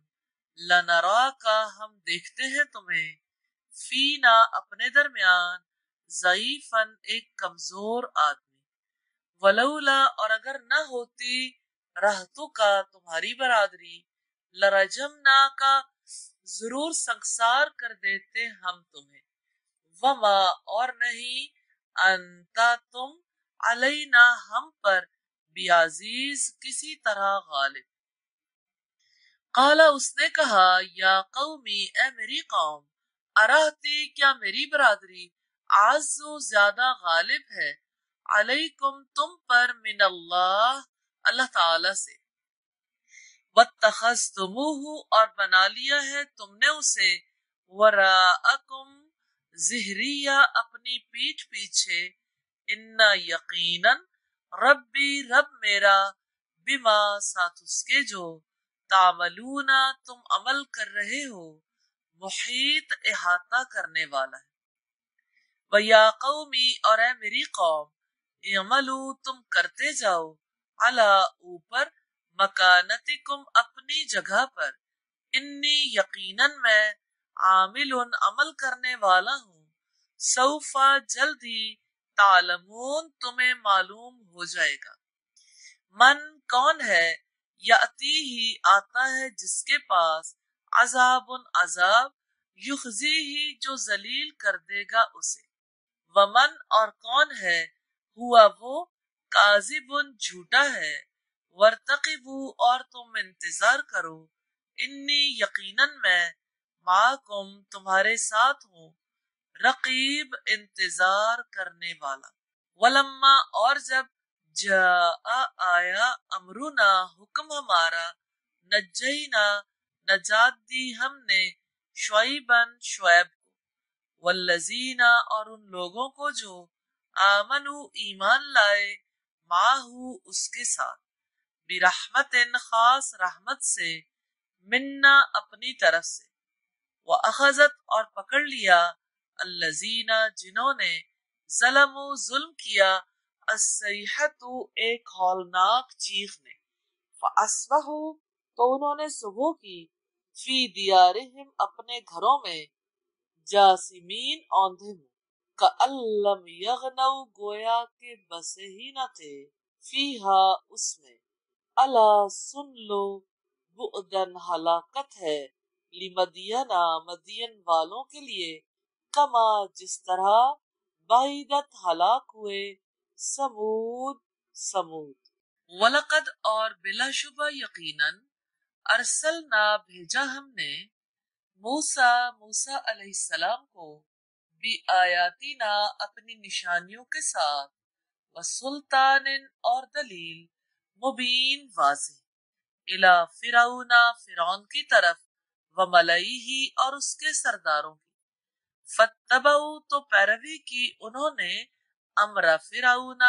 لَنَرَاكَ ہم دیکھتے ہیں تمہیں، فینا اپنے درمیان، ضعیفاً ایک کمزور آدمی، ولولا اور اگر نہ ہوتی رہتو کا تمہاری برادری لرجمنا کا ضرور سنگسار کر دیتے ہم تمہیں وما اور نہیں انتا تم علینا ہم پر بیعزیز کسی طرح غالب قالا اس نے کہا یا قومی اے میری قوم ارہتی کیا میری برادری عزو زیادہ غالب ہے علیکم تم پر من اللہ تعالی سے واتخذتموہ اور بنا لیا ہے تم نے اسے وراءکم ظہریہ اپنی پیٹھ پیچھے ان یقیناً ربی رب میرا بما ساتھ اس کے جو تعملون تم عمل کر رہے ہو محیط احاطہ کرنے والا ہے وَيَا قَوْمِ اور اے میری قوم اعملوا تم کرتے جاؤ علی اوپر مکانتکم اپنی جگہ پر انی یقیناً میں عامل عمل کرنے والا ہوں سوفا جلد ہی تعلمون تمہیں معلوم ہو جائے گا من کون ہے یاتی ہی آتا ہے جس کے پاس عذاب عذاب یخزی ہی جو ذلیل کر دے گا اسے ومن اور کون ہے ہوا وہ کاذب جھوٹا ہے ورتقبوا اور تم انتظار کرو انی یقیناً میں معکم تمہارے ساتھ ہوں رقیب انتظار کرنے والا ولما اور جب جاء آیا امرنا حکم ہمارا نجینا نجات دی ہم نے شعیبن شعیب کو والذین اور ان لوگوں کو جو آمنو ایمان لائے معہو اس کے ساتھ برحمت خاص رحمت سے منا اپنی طرف سے وَأَخَذَتْ اور پکڑ لیا الذین جنہوں نے ظلموا ظلم کیا الصیحۃ ایک ہولناک چیخ نے فَأَصْبَحُوا تو انہوں نے صبح کی فی دیارہم اپنے گھروں میں جاسمین اوندھے میں کأن لم یغنوا گویا کہ بسے ہی نہ تھے فیہا اس میں الا سن لو بعدن ہلاکت ہے لمدینہ مدین والوں کے لیے کما جس طرح بعیدت ہلاک ہوئے سمود وَلَقَدْ اور بلا شبہ یقیناً ارسلنا بھیجا ہم نے موسیٰ علیہ السلام کو بی آیاتنا اپنی نشانیوں کے ساتھ وسلطان اور دلیل مبین واضح الی فرعون کی طرف وملئہ اور اس کے سرداروں کی فاتبعوا تو پیروی کی انہوں نے امر فرعون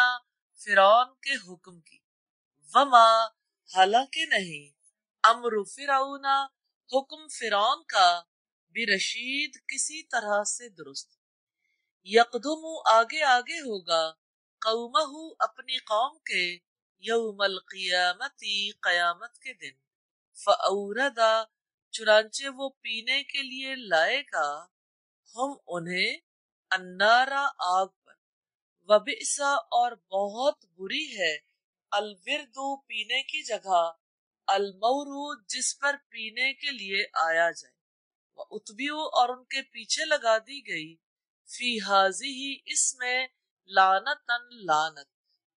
کے حکم کی وما حالانکہ نہیں امر فرعون حکم فرعون کا برشید کسی طرح سے درست یقدم آگے آگے ہوگا قومہ اپنی قوم کے یوم القیامتی قیامت کے دن فاوردا چنانچہ وہ پینے کے لیے لائے گا ہم انہیں النارا آگ پر وبئسا اور بہت بری ہے الورد پینے کی جگہ المورود جس پر پینے کے لیے آیا جائے واتبعوا اور ان کے پیچھے لگا دی گئی فی ہذہ اس میں لعنتن لعنت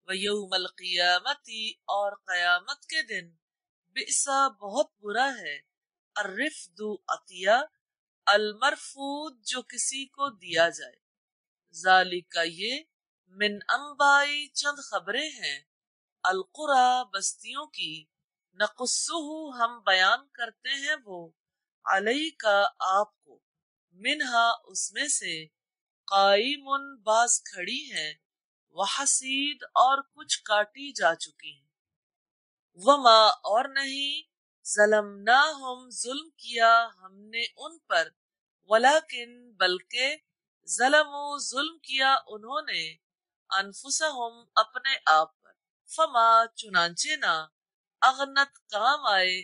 ویوم القیامتی اور قیامت کے دن بئسا بہت برا ہے الرفد عطیہ المرفود جو کسی کو دیا جائے ذالک یہ من انبائی چند خبریں ہیں القرى بستیوں کی نقصہ ہم بیان کرتے ہیں وہ علیکا آپ کو منہا اس میں سے قائم باز کھڑی ہیں وحسید اور کچھ کاٹی جا چکی ہیں وما اور نہیں ظلمناہم ظلم کیا ہم نے ان پر ولیکن بلکہ ظلموا ظلم کیا انہوں نے انفسہم اپنے آپ پر فما چنانچہ نہ اغنت کام آئے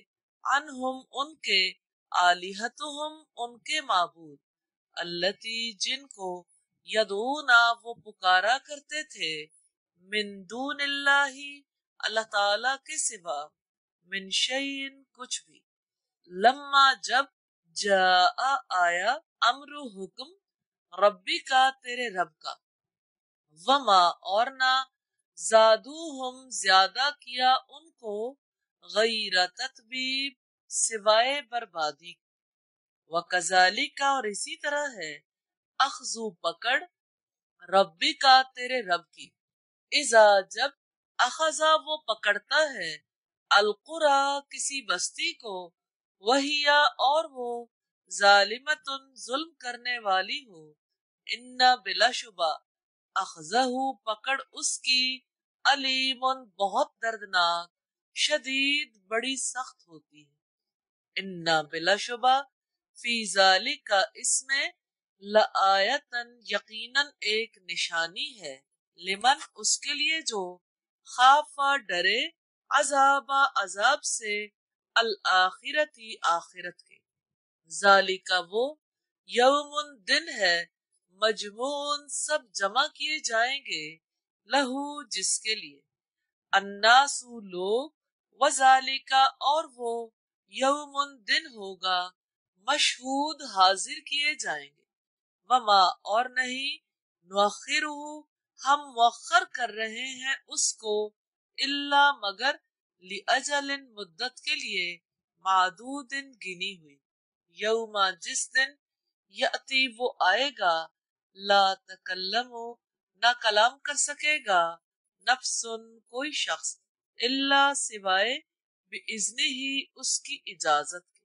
عنہم ان کے آلہتہم ان کے معبود اللتی جن کو یدعونا وہ پکارا کرتے تھے من دون اللہ اللہ تعالی کے سوا من شیئن کچھ بھی لما جب جاء آیا امر حکم ربی کا تیرے رب کا وما اور نہ زادوہم زیادہ کیا ان کو غیر تتبیب سوائے بربادی وکذالک اور اسی طرح ہے اخذو پکڑ ربی کا تیرے رب کی اذا جب اخذا وہ پکڑتا ہے القرى کسی بستی کو وہیا اور وہ ظالمتن ظلم کرنے والی ہو ان بلا شبہ اخذہ پکڑ اس کی علیم بہت دردناک شدید بڑی سخت ہوتی ہے ان بلا شبہ فی ذالک اس میں لآیتن یقیناً ایک نشانی ہے لمن اس کے لیے جو خافا ڈرے عذاب سے الآخرتی آخرت کے ذالک وہ یوم دن ہے مجموعن سب جمع کیے جائیں گے لہو جس کے لیے الناس لوگ وذالک اور وہ یوم دن ہوگا مشہود حاضر کیے جائیں گے وما اور نہیں نؤخرہ ہم مؤخر کر رہے ہیں اس کو الا مگر لأجل مدت کے لیے معدود گنی ہوئی یوم جس دن یأتی وہ آئے گا لا تکلم نہ کلام کر سکے گا نفس کوئی شخص الا سوائے بإذنہ ہی اس کی اجازت کے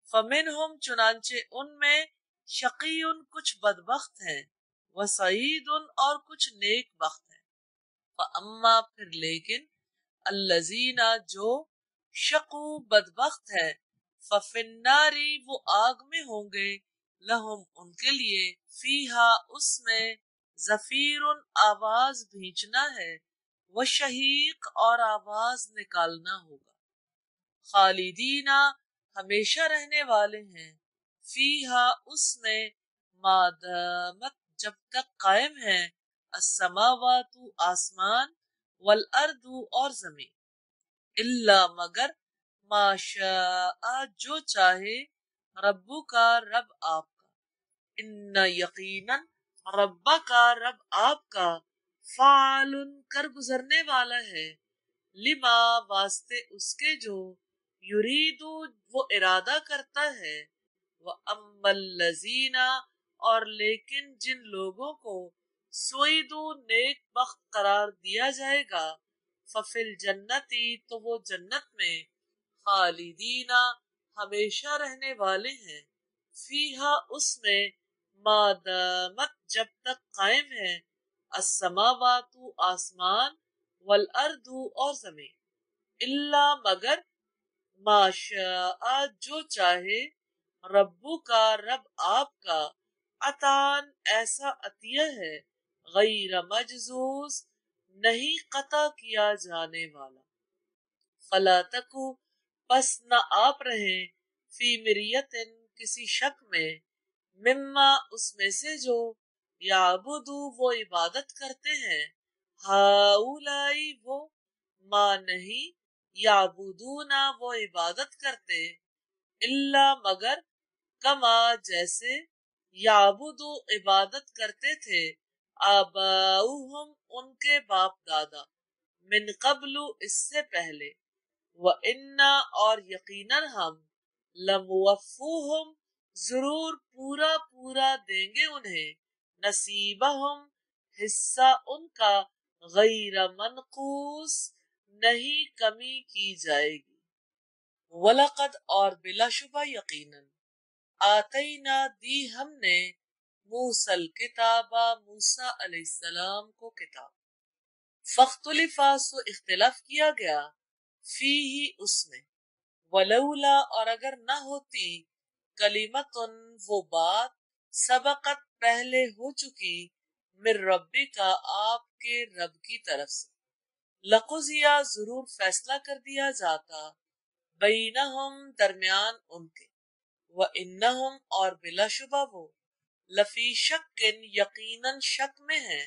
فمنہم چنانچہ ان میں شقی کچھ بدبخت ہیں وسعید اور کچھ نیک بخت ہیں فاما پھر لیکن الذین جو شقو بدبخت ہے ففی النار وہ آگ میں ہوں گے لہم ان کے لیے فیہا اس میں زفیر آواز بھینچنا ہے وشہیق اور آواز نکالنا ہوگا خالدین ہمیشہ رہنے والے ہیں فیہا اس میں مادامت جب تک قائم ہے السماوات آسمان والارض اور زمین الا مگر ما شاء جو چاہے ربو کا رب آپ کا ان یقیناً ربا کا رب آپ کا فعال کر گزرنے والا ہے لما واسطے اس کے جو یرید وہ ارادہ کرتا ہے وَأَمَّا الَّذِينَ اور لیکن جن لوگوں کو سوئدو نیک بخت قرار دیا جائے گا ففی الجنتی تو وہ جنت میں خالدین ہمیشہ رہنے والے ہیں فیہا اس میں مادامت جب تک قائم ہے السماوات آسمان والارض اور زمین الا مگر ما شاء جو چاہے ربو کا رب آپ کا عطان ایسا عطیہ ہے غیر مجزوز نہیں قطع کیا جانے والا فلا تکو پس نہ آپ رہیں فی مریتن کسی شک میں مما اس میں سے جو یعبدو وہ عبادت کرتے ہیں ہاولائی وہ ما نہیں یعبدون وہ عبادت کرتے الا مگر کما جیسے یعبدو عبادت کرتے تھے آباؤہم ان کے باپ دادا من قبل اس سے پہلے وَإِنَّا اور یقیناً ہم لَمُوَفُّوهُمْ ضرور پورا پورا دیں گے انہیں نصیبہم حصہ ان کا غیر منقوص نہیں کمی کی جائے گی وَلَقَدْ اور بلا شبہ یقیناً آتینا دی ہم نے موسیٰ الکتابہ موسیٰ علیہ السلام کو کتاب فاختلفا سو اختلاف کیا گیا فی ہی اس میں ولولا اور اگر نہ ہوتی کلمتن وہ بات سبقت پہلے ہو چکی من ربی کا آپ کے رب کی طرف سے لقضیا ضرور فیصلہ کر دیا جاتا بینہم درمیان ان کے وانہم اور بلا شبہ وہ لفی شک یقیناً شک میں ہیں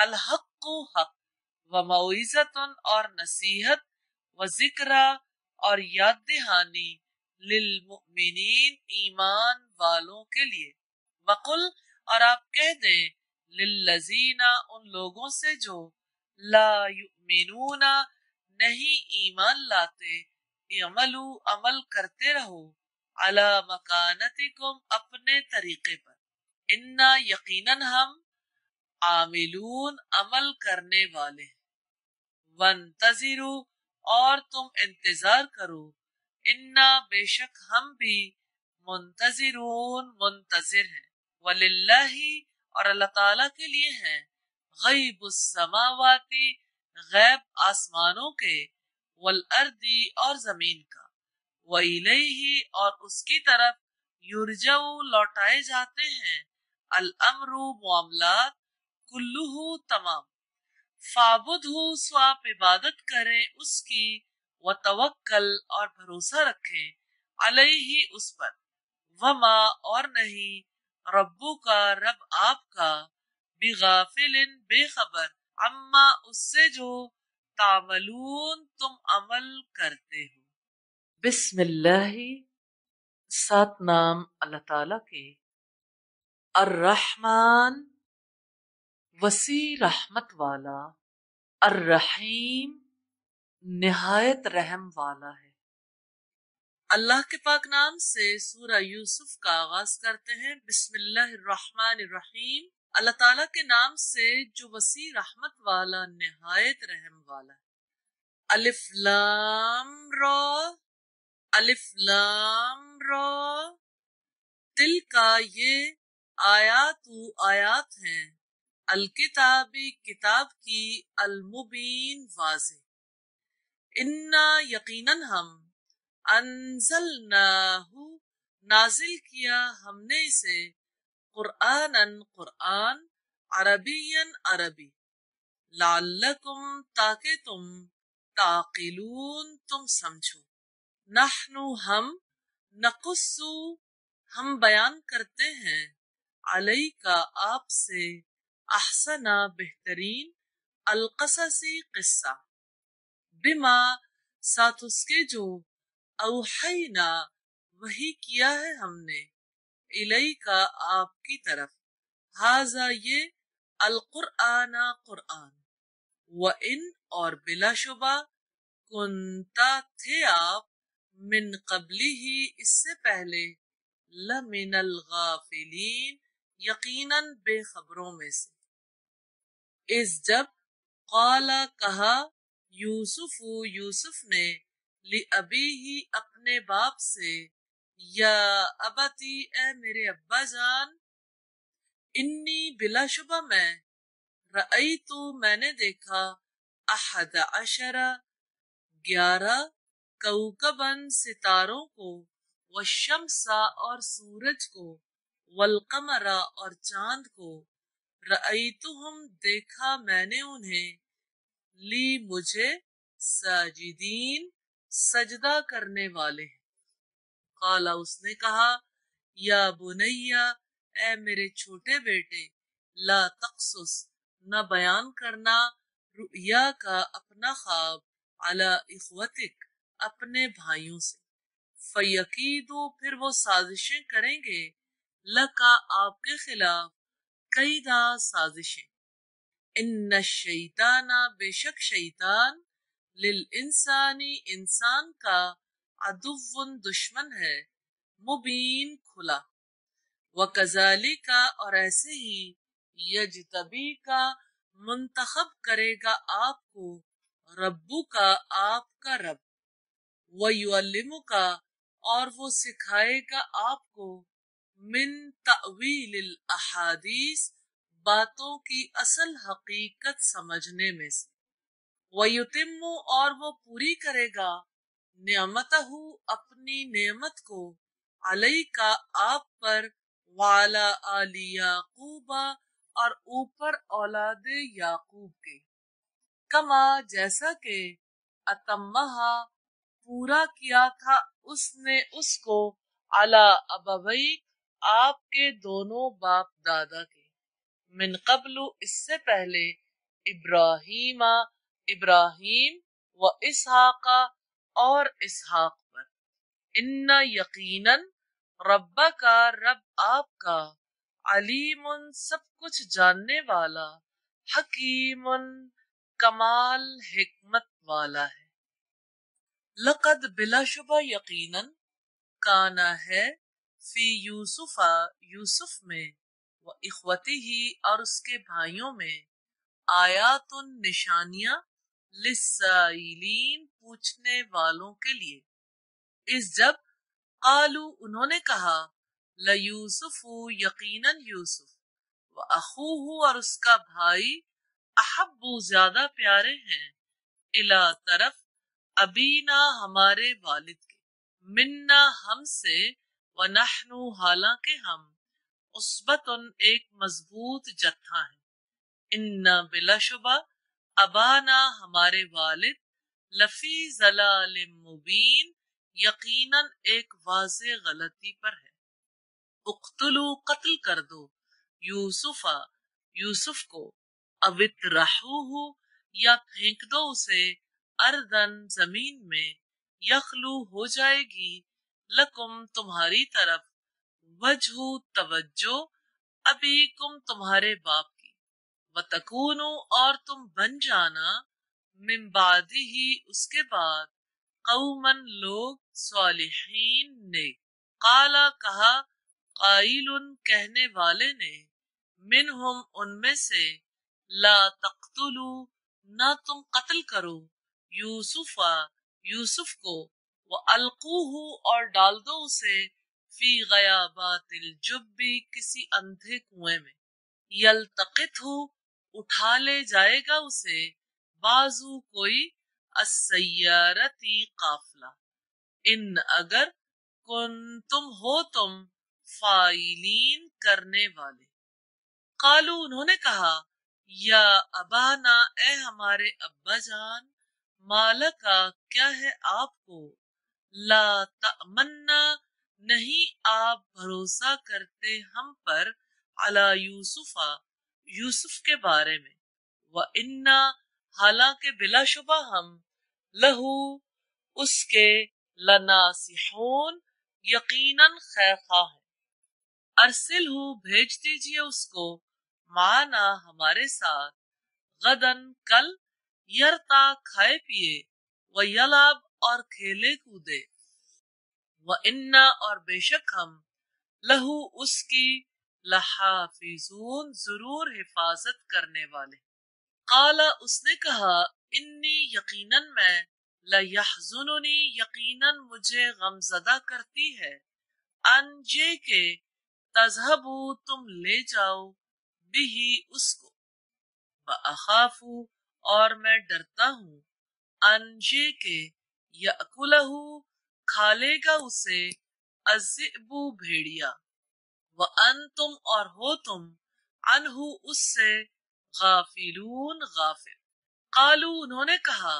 الحق حق، و موعظۃ اور نصیحت، و ذکرہ اور یاد دہانی، للمؤمنین ایمان والوں کے لیے۔ وقل اور آپ کہہ دیں، للذین ان لوگوں سے جو لا یؤمنون نہیں ایمان لاتے، اعملو عمل کرتے رہو، علی مکانتکم اپنے طریقے پر، انا یقیناً ہم عاملون عمل کرنے والے ہیں، وانتظروا اور تم انتظار کرو، انا بے شک ہم بھی منتظرون منتظر ہیں، وللہ اور اللہ تعالی کے لیے ہیں، غیب السماوات غیب آسمانوں کے، والارض اور زمین کا، وَإِلَيْهِ اور اس کی طرف، یرجع لوٹائے جاتے ہیں، الامر معاملات، کلہ تمام، فَاعْبُدْهُ سو آپ عبادت کریں اس کی، وَتَوَکَّل اور بھروسہ رکھیں، علیہ اس پر، وما اور نہیں، ربو کا رب آپ کا، بغافل بے خبر، عما اس سے جو تعملون تم عمل کرتے ہو۔ بسم اللہ، سات نام اللہ تعالی کے، الرحمن وسیع رحمت والا، الرحیم نہایت رحم والا ہے۔ اللہ کے پاک نام سے سورہ یوسف کا آغاز کرتے ہیں۔ بسم اللہ الرحمن الرحیم، اللہ تعالیٰ کے نام سے جو وسیع رحمت والا نہایت رحم والا ہے۔ الف لام را، الف لام را، تل کا یہ آیات آیات ہیں، الکتابی کتاب کی، المبین واضح، انا یقیناً ہم، انزلناہ نازل کیا ہم نے اسے، قرآناً قرآن، عربیاً عربی، لعلکم تاکہ تم، تعقلون تم سمجھو، نحن ہم، نقص ہم بیان کرتے ہیں، علیک آپ سے، احسنا بہترین، القصصی قصہ، بما ساتھ اس کے جو، اوحینا وحی کیا ہے ہم نے، الیک آپ کی طرف، ھذا یہ، القرآن قرآن، وَإِنْ اور بلا شبہ، کنتا تھے آپ، من قبلہ اس سے پہلے، لمن الغافلین یقیناً بے خبروں میں سے، اس جب، قال کہا، یوسف یوسف نے، لأبیہ اپنے باپ سے، یا ابتی اے میرے ابا جان، انی بلا شبہ میں، رأیت میں نے دیکھا، احد عشر 11 کوکباً ستاروں کو، والشمس اور سورج کو، والقمر اور چاند کو، رأیتہم دیکھا میں نے انہیں، لی مجھے، ساجدین سجدہ کرنے والے ہیں۔ قال اس نے کہا، یا بنیا اے میرے چھوٹے بیٹے، لا تقصص نہ بیان کرنا، رؤیا کا اپنا خواب، علی اخوتک اپنے بھائیوں سے، فیقیدو پھر وہ سازشیں کریں گے، لکا آپ کے خلاف، کیدا سازشیں، ان الشیطان بے شک شیطان، للانسانی انسان کا، عدو دشمن ہے، مبین کھلا، وَكَذَلِكَ اور ایسے ہی، یجتبیکا منتخب کرے گا آپ کو، ربو کا آپ کا رب، وَيُعَلِّمُكَ اور وہ سکھائے گا آپ کو، من تأویل الاحادیث باتوں کی اصل حقیقت سمجھنے میں سے، وَيُتِمُّ اور وہ پوری کرے گا، نعمتہ اپنی نعمت کو، علیکا آپ پر، وعلی آل یعقوب اور اوپر اولاد یعقوب کے، کما جیسا کہ، اتمہا پورا کیا تھا اس نے اس کو، علی ابویک آپ کے دونوں باپ دادا کے، من قبل اس سے پہلے، ابراہیم ابراہیم و اسحاق اور اسحاق پر، ان یقیناً رب کا رب آپ کا علیم سب کچھ جاننے والا، حکیم کمال حکمت والا ہے۔ لقد بلا شبہ یقیناً کانا ہے فی یوسف یوسف میں و اخوتی ہی اور اس کے بھائیوں میں آیات نشانیاں للسائلین پوچھنے والوں کے لیے، اس جب قالو انہوں نے کہا لیوسف یقیناً یوسف و اخوہ اور اس کا بھائی احب زیادہ پیارے ہیں الا طرف ابینا ہمارے والد کے، منا ہم سے، ونحن حالانکہ ہم عصبتن ایک مضبوط جتھا ہے، ان بلا شبہ ابانا ہمارے والد لفی ضلال مبین یقیناً ایک واضح غلطی پر ہے۔ اقتلو قتل کر دو یوسفا یوسف کو، اوطرحوہ یا پھینک دو اسے، اردن زمین میں، یخلو ہو جائے گی، لکم تمہاری طرف، وجہ توجہ، ابیکم تمہارے باپ کی، وتکونو اور تم بن جانا، من بعدہ اس کے بعد، قومن لوگ، صالحین نیک۔ قالا کہا، قائل کہنے والے نے، منہم ان میں سے، لا تقتلوا نہ تم قتل کرو، یوسفا یوسف کو، وَأَلْقُوهُ اور ڈال دو اسے، فی غیابات الجب کسی اندھے کنویں میں، یلتقطہ اٹھا لے جائے گا اسے، بازو کوئی، السیارتی قافلہ، ان اگر، کن تم ہو تم، فائلین کرنے والے۔ قالو انہوں نے کہا، یا ابانا اے ہمارے ابا جان، مالکا کیا ہے آپ کو، لا تأمنا نہیں آپ بھروسہ کرتے ہم پر، علی یوسفا یوسف کے بارے میں، وَإِنَّا حالانکہ بلا شبہ ہم، لہو اس کے، لناصحون یقیناً خیر خواہ ہیں۔ ارسلہ بھیج دیجئے اس کو، معنا ہمارے ساتھ، غدن کل، یرتا کھائے پیے، ویلعب اور کھیلے کودے، وَإِنَّا اور بے شک ہم، لہو اس کی، لحافظون ضرور حفاظت کرنے والے۔ قالا اس نے کہا، انی یقیناً میں، لیحزننی یقیناً مجھے غمزدہ کرتی ہے، ان یہ کہ، تذہبو تم لے جاؤ، بھی اس کو، وَأَخَافُ اور میں ڈرتا ہوں، ان یہ کہ، یأکلہ کھا لے گا اسے، الذئب بھیڑیا، وَأَنتُمْ اور ہو تم، عنہ اس سے، غافلون غافل۔ قالو انہوں نے کہا،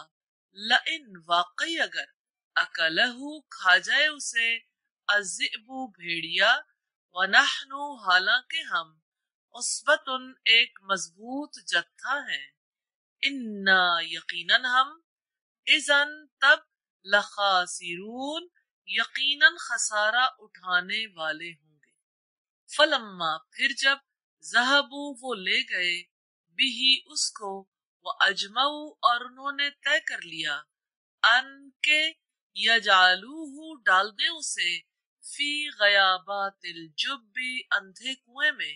لئن واقعی اگر، اکلہ کھا جائے اسے، الذئب بھیڑیا، ونحن حالانکہ ہم، عصبتن ایک مضبوط جتھا ہیں، انا یقیناً ہم، اذن تب، لخاسرون یقیناً خسارہ اٹھانے والے ہوں گے۔ فلما پھر جب، ذہبوا وہ لے گئے، بھی اس کو، واجمعوا اور انہوں نے طے کر لیا، ان کے، یجعلوہ ڈال دیں اسے، فی غیابات الجب اندھے کنویں میں،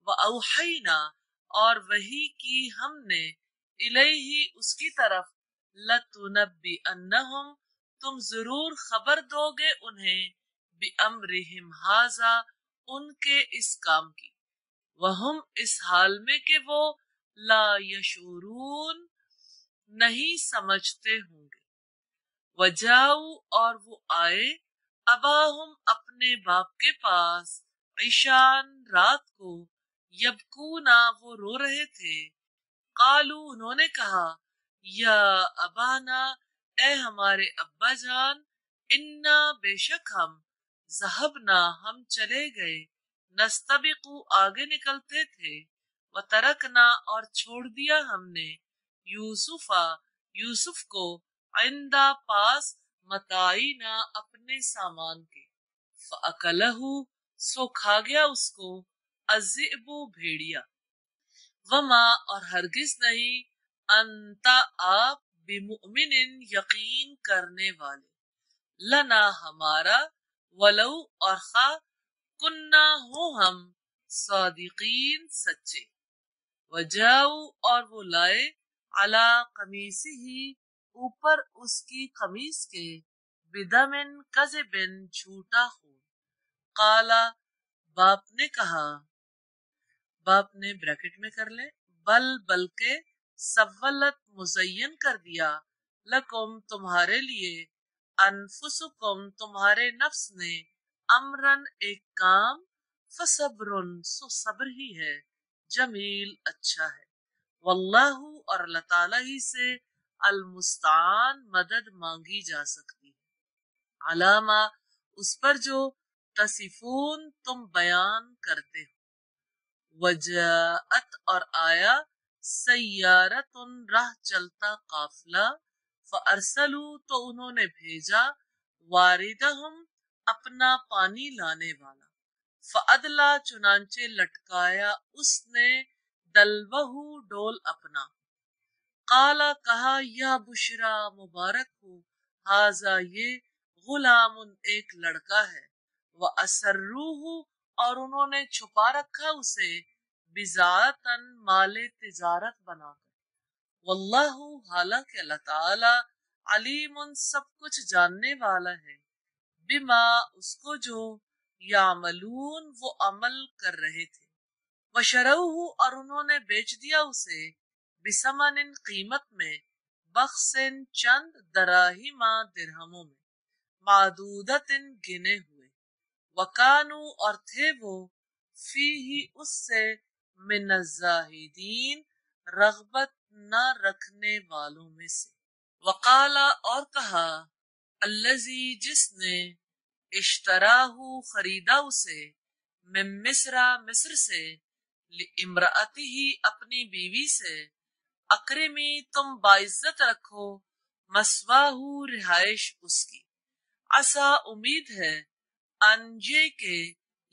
وأوحینا اور وحی کی ہم نے، الیہ اس کی طرف، لتنبئنہم تم ضرور خبر دو گے انہیں، بامرہم ھذا ان کے اس کام کی، وہم اس حال میں کہ وہ، لا یشعرون نہیں سمجھتے ہوں گے۔ وجاؤ اور وہ آئے، اباہم اپنے باپ کے پاس، عشان رات کو، یبکونا وہ رو رہے تھے، قالو انہوں نے کہا، یا ابانا اے ہمارے ابا جان، انا بے شک ہم، ذہبنا ہم چلے گئے، نستبق آگے نکلتے تھے، وترکنا اور چھوڑ دیا ہم نے یوسف کو عندہ پاس متاعینا اپنے سامان کے فَأَكَلَهُ سو کھا گیا اس کو الذئب بھیڑیا وما اور ہرگز نہیں انتا آپ بمؤمن یقین کرنے والے لنا ہمارا ولو اور خواہ کننا ہو ہم صادقین سچے وجاؤ اور وہ لائے علی قمیصہ اوپر اس کی قمیص کے بدمن کذبن جھوٹا خون قالا باپ نے کہا باپ نے بریکٹ میں کر لے بلکہ سولت مزین کر دیا لکم تمہارے لیے انفسکم تمہارے نفس نے امرن ایک کام فصبرن سو صبر ہی ہے جمیل اچھا ہے واللہ اور اللہ تعالی ہی سے المستعان مدد مانگی جا سکتی ہے علامہ اس پر جو تصفون تم بیان کرتے ہو وجاءت اور آیا سیارت راہ چلتا قافلہ فارسلوا تو انہوں نے بھیجا واردہم اپنا پانی لانے والا فادلا چنانچہ لٹکایا اس نے دلوہ ڈول اپنا قالا کہا یا بشرا مبارک ہو ہاذا یہ غلام ایک لڑکا ہے واسروہ اور انہوں نے چھپا رکھا اسے بضاعتن مال تجارت بنا کر واللہ حالانکہ اللہ تعالی علیم سب کچھ جاننے والا ہے بما اس کو جو یعملون وہ عمل کر رہے تھے وشروہ اور انہوں نے بیچ دیا اسے بثمن قیمت میں بخسن چند دراہما درہموں میں معدودت گنے ہوئے وکانو اور تھے وہ فیہ اس سے من الزاہدین رغبت نہ رکھنے والوں میں سے وقالا اور کہا الذی جس نے اشتراہ خریدا اسے من مصر سے لامرأتہ اپنی بیوی سے اکرمی تم باعزت رکھو مثواہ رہائش اس کی عسا امید ہے انجے کے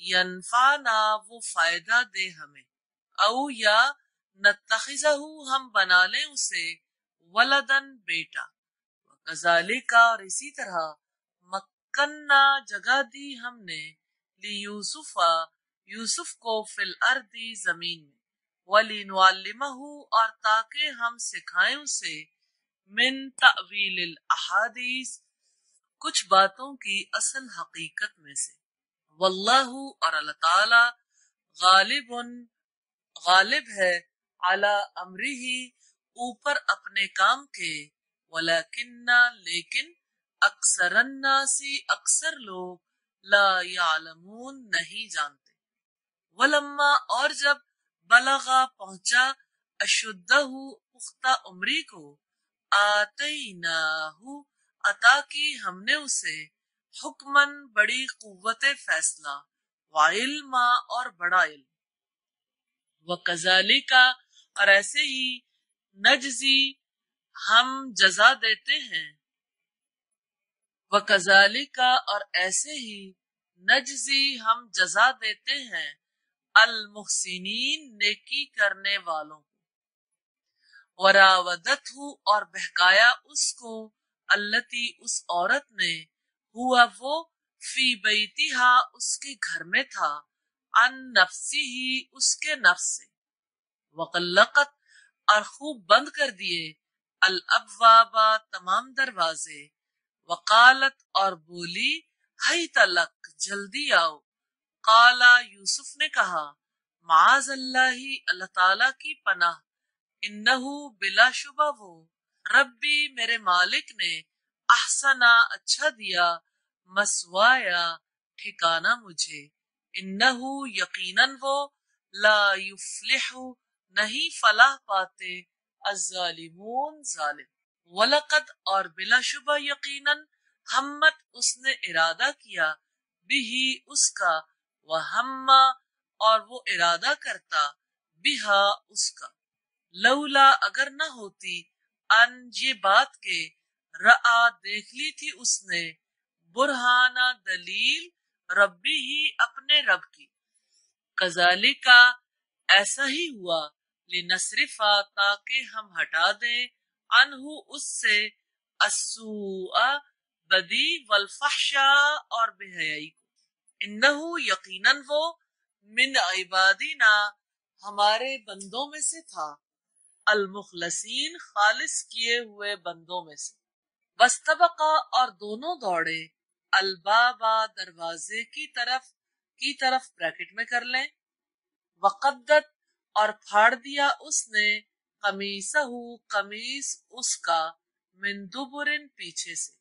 ینفعنا وہ فائدہ دے ہمیں او یا نتخذہ ہم بنا لیں اسے ولدن بیٹا وکذالک اور اسی طرح مکننا جگہ دی ہم نے یوسف کو فی الارض زمین میں ولنعلمہ اور تاکہ ہم سکھائیں اسے من تأویل الاحادیث کچھ باتوں کی اصل حقیقت میں سے واللہ اور اللہ تعالی غالب ہے علی امرہ اوپر اپنے کام کے ولکنہ لیکن اکثر الناس اکثر لوگ لا یعلمون نہیں جانتے ولما اور جب بلغا پہنچا اشدہ پختہ عمری کو آتیناہ عطا کی ہم نے اسے حکمن بڑی قوت فیصلہ وعلما اور بڑا علم وکذالک اور ایسے ہی نجزی ہم جزا دیتے ہیں وکذالک اور ایسے ہی نجزی ہم جزا دیتے ہیں المحسنین نیکی کرنے والوں کو وراودتہ اور بہکایا اس کو التی اس عورت نے ہوا وہ فی بیتہا اس کے گھر میں تھا ان نفسی ہی اس کے نفس سے وغلقت اور خوب بند کر دیے الابواب تمام دروازے وقالت اور بولی ہیت لک جلدی آؤ قالا یوسف نے کہا معاذ اللہ اللہ تعالی کی پناہ انہو بلا شبہ وہ ربی میرے مالک نے احسنا اچھا دیا مسوایا ٹھکانا مجھے انہو یقیناً وہ لا یفلح نہیں فلاح پاتے الظالمون ظالم ولقد اور بلا شبہ یقیناً ہمت اس نے ارادہ کیا بھی اس کا وہما اور وہ ارادہ کرتا بہا اس کا، لولا اگر نہ ہوتی، ان یہ بات کے، رآ دیکھ لی تھی اس نے، برہانہ دلیل، ربی ہی اپنے رب کی، کذالکا ایسا ہی ہوا، لنصرفا تاکہ ہم ہٹا دیں، عنہ اس سے، السوء بدی، والفحشاء اور بے حیائی کو، انہو یقیناً وہ، من عبادنا ہمارے بندوں میں سے تھا، المخلصین خالص کیے ہوئے بندوں میں سے، واستبقا اور دونوں دوڑے، البابا دروازے کی طرف بریکٹ میں کر لیں، وقدت اور پھاڑ دیا اس نے، قمیصہ قمیص اس کا، من دبرن پیچھے سے،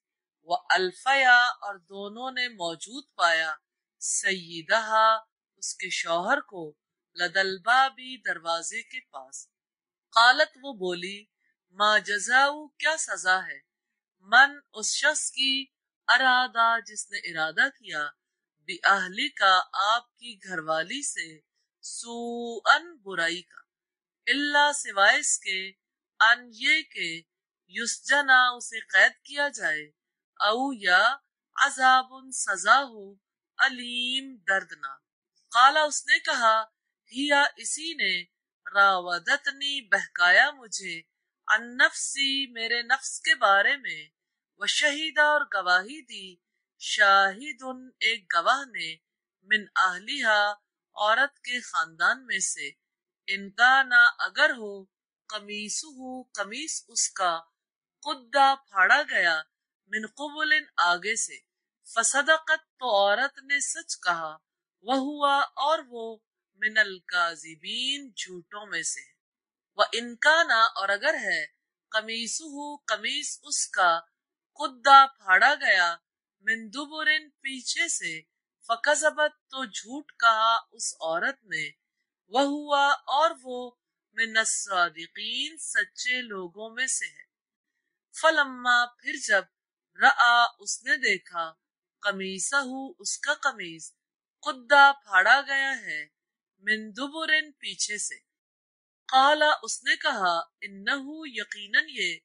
والفیا اور دونوں نے موجود پایا، سیدہا اس کے شوہر کو، لدل بابی دروازے کے پاس، قالت وہ بولی، ما جزاؤ کیا سزا ہے، من اس شخص کی، ارادہ جس نے ارادہ کیا، بِأَہْلِ کا آپ کی گھر والی سے، سوءً برائی کا، اللہ سوائے اس کے، ان یہ کہ، یسجنا اسے قید کیا جائے، او یا عذاب سزا ہو، علیم دردناک، قالا اس نے کہا، ہیا اسی نے، راودتنی بہکایا مجھے، عن نفسی میرے نفس کے بارے میں، وشہیدہ اور گواہی دی، شاہد ایک گواہ نے، من اہلیہا عورت کے خاندان میں سے، ان کا نہ اگر ہو، قمیصہ قمیص اس کا، قدہ پھاڑا گیا، من قبل آگے سے، فصدقت تو عورت نے سچ کہا، وہوا اور وہ، من الکاذبین جھوٹوں میں سے، وَإِنْ كَانَ اور اگر ہے، قمیصہ قمیص اس کا، قدہ پھاڑا گیا، من دبرن پیچھے سے، فکذبت تو جھوٹ کہا اس عورت نے، وہوا اور وہ، من الصادقین سچے لوگوں میں سے ہے، فلما پھر جب، رآ اس نے دیکھا، قمیصہ اس کا قمیص، قدہ پھاڑا گیا ہے، من دبرن پیچھے سے، قالا اس نے کہا، انہو یقیناً یہ،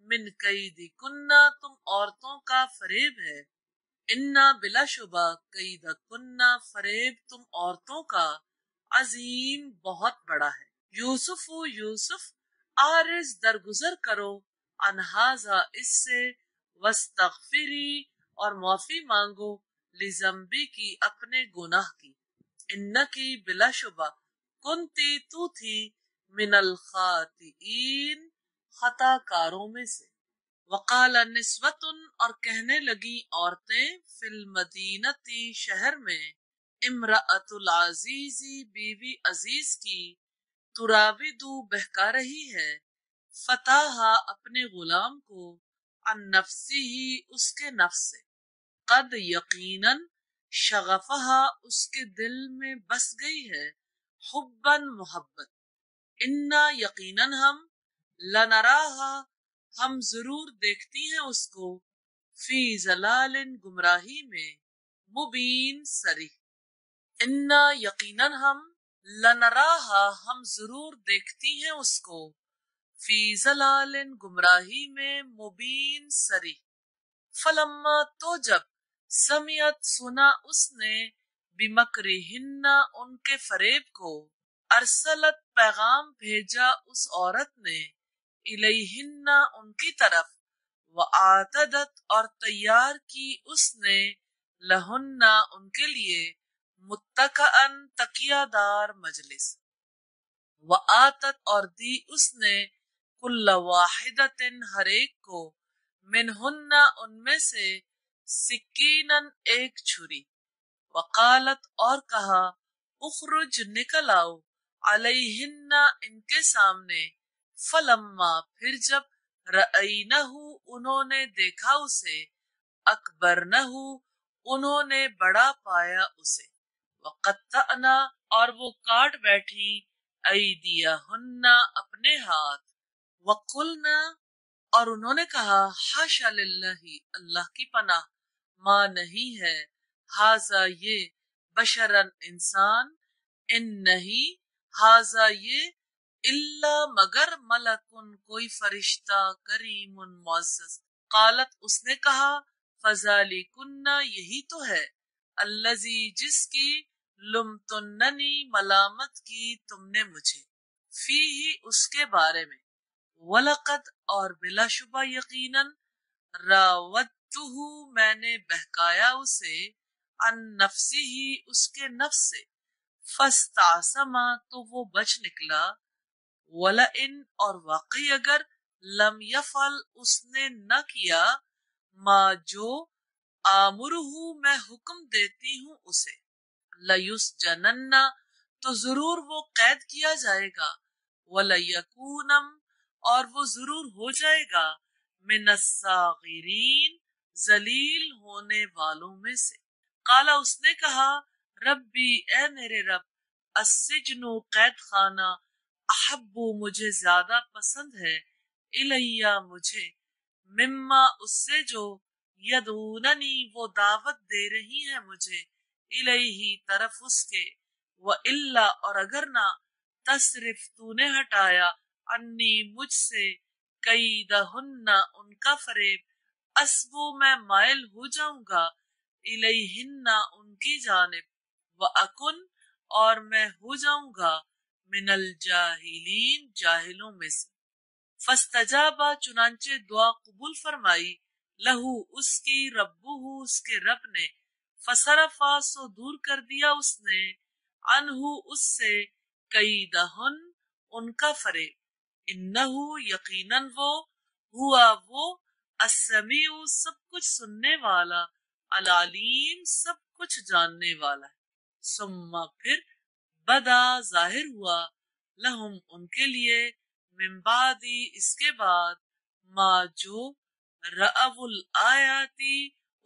من کیدکنہ تم عورتوں کا فریب ہے، انا بلا شبہ، کیدکنہ فریب تم عورتوں کا، عظیم بہت بڑا ہے، یوسف عارض درگزر کرو، عن ھذا اس سے، واستغفری اور معافی مانگو، لذنبی کی اپنے گناہ کی، انکی بلا شبہ، کنتی تو تھی، من الخاطئین خطا کاروں میں سے، وقال نسوۃ اور کہنے لگی عورتیں، فی المدینتی شہر میں، امرأۃ العزیز بیوی عزیز کی، تراودو بہکا رہی ہے، فتاحا اپنے غلام کو، عن نفسی ہی اس کے نفس سے، قد یقیناً، شغفہا اس کے دل میں بس گئی ہے، حباً محبت، انا یقیناً ہم، لنراہا ہم ضرور دیکھتی ہیں اس کو، فی ضلال گمراہی میں، مبین صریح، انا یقیناً ہم، لنراہا ہم ضرور دیکھتی ہیں اس کو، فی ضلال گمراہی میں، مبین صریح، فلما تو جب، سمعت سنا اس نے، بمکرہن ان کے فریب کو، ارسلت پیغام بھیجا اس عورت نے، الیہن ان کی طرف، وآتدت اور تیار کی اس نے، لہن ان کے لیے، متکئن تکیہ دار مجلس، وآتت اور دی اس نے، کل واحدۃ ہر ایک کو، منہن ان میں سے، سکیناً ایک چھری، وقالت اور کہا، اخرج نکل آؤ، علیہن ان کے سامنے، فلما پھر جب، رأینہ انہوں نے دیکھا اسے، اکبرنہ انہوں نے بڑا پایا اسے، وقطعنا اور وہ کاٹ بیٹھی، ایدیہن اپنے ہاتھ، وقلنا اور انہوں نے کہا، حاشا للہ اللہ کی پناہ، ماں نہیں ہے، ھذا یہ، بشرن انسان، ان نہیں، ہاذا یہ، الا مگر ملکن کوئی فرشتہ، کریم معزز، قالت اس نے کہا، فذالکن یہی تو ہے، الذی جس کی، لمتننی ملامت کی تم نے مجھے، فیہ اس کے بارے میں، ولقد اور بلا شبہ یقیناً، راودتہ میں نے بہکایا اسے، عن نفسی ہی اس کے نفس سے، فاستعصم تو وہ بچ نکلا، ولئن اور واقعی اگر، لم یفعل اس نے نہ کیا، ما جو آمرہ میں حکم دیتی ہوں اسے، لیسجنن تو ضرور وہ قید کیا جائے گا، ولیکونم اور وہ ضرور ہو جائے گا، من الصاغرین ذلیل ہونے والوں میں سے۔ قالا اس نے کہا، ربی اے میرے رب، السجن قید خانہ، احب مجھے زیادہ پسند ہے، الیہ مجھے، مما اس سے جو، یدعوننی وہ دعوت دے رہی ہے مجھے، الیہ طرف اس کے، وَإِلَّا اور اگر نہ، تصرف تو نے ہٹایا، انی مجھ سے، کیدہن ان کا فریب، اسبو میں مائل ہو جاؤں گا، الیہن ان کی جانب، وَأَكُن اور میں ہو جاؤں گا، من الجاہلین جاہلوں میں سے۔ فاستجابا چنانچہ دعا قبول فرمائی، لہو اس کی، ربہ اس کے رب نے، فصرفا سو دور کر دیا اس نے، عنہ اس سے، کیدہن ان کا فریب، انہو یقیناً وہ، ہوا وہ، السمیع سب کچھ سننے والا، العلیم سب کچھ جاننے والا ہے۔ ثم پھر، بدا ظاہر ہوا، لہم ان کے لیے، من بعدی اس کے بعد، ما جو، رأو الآیاتی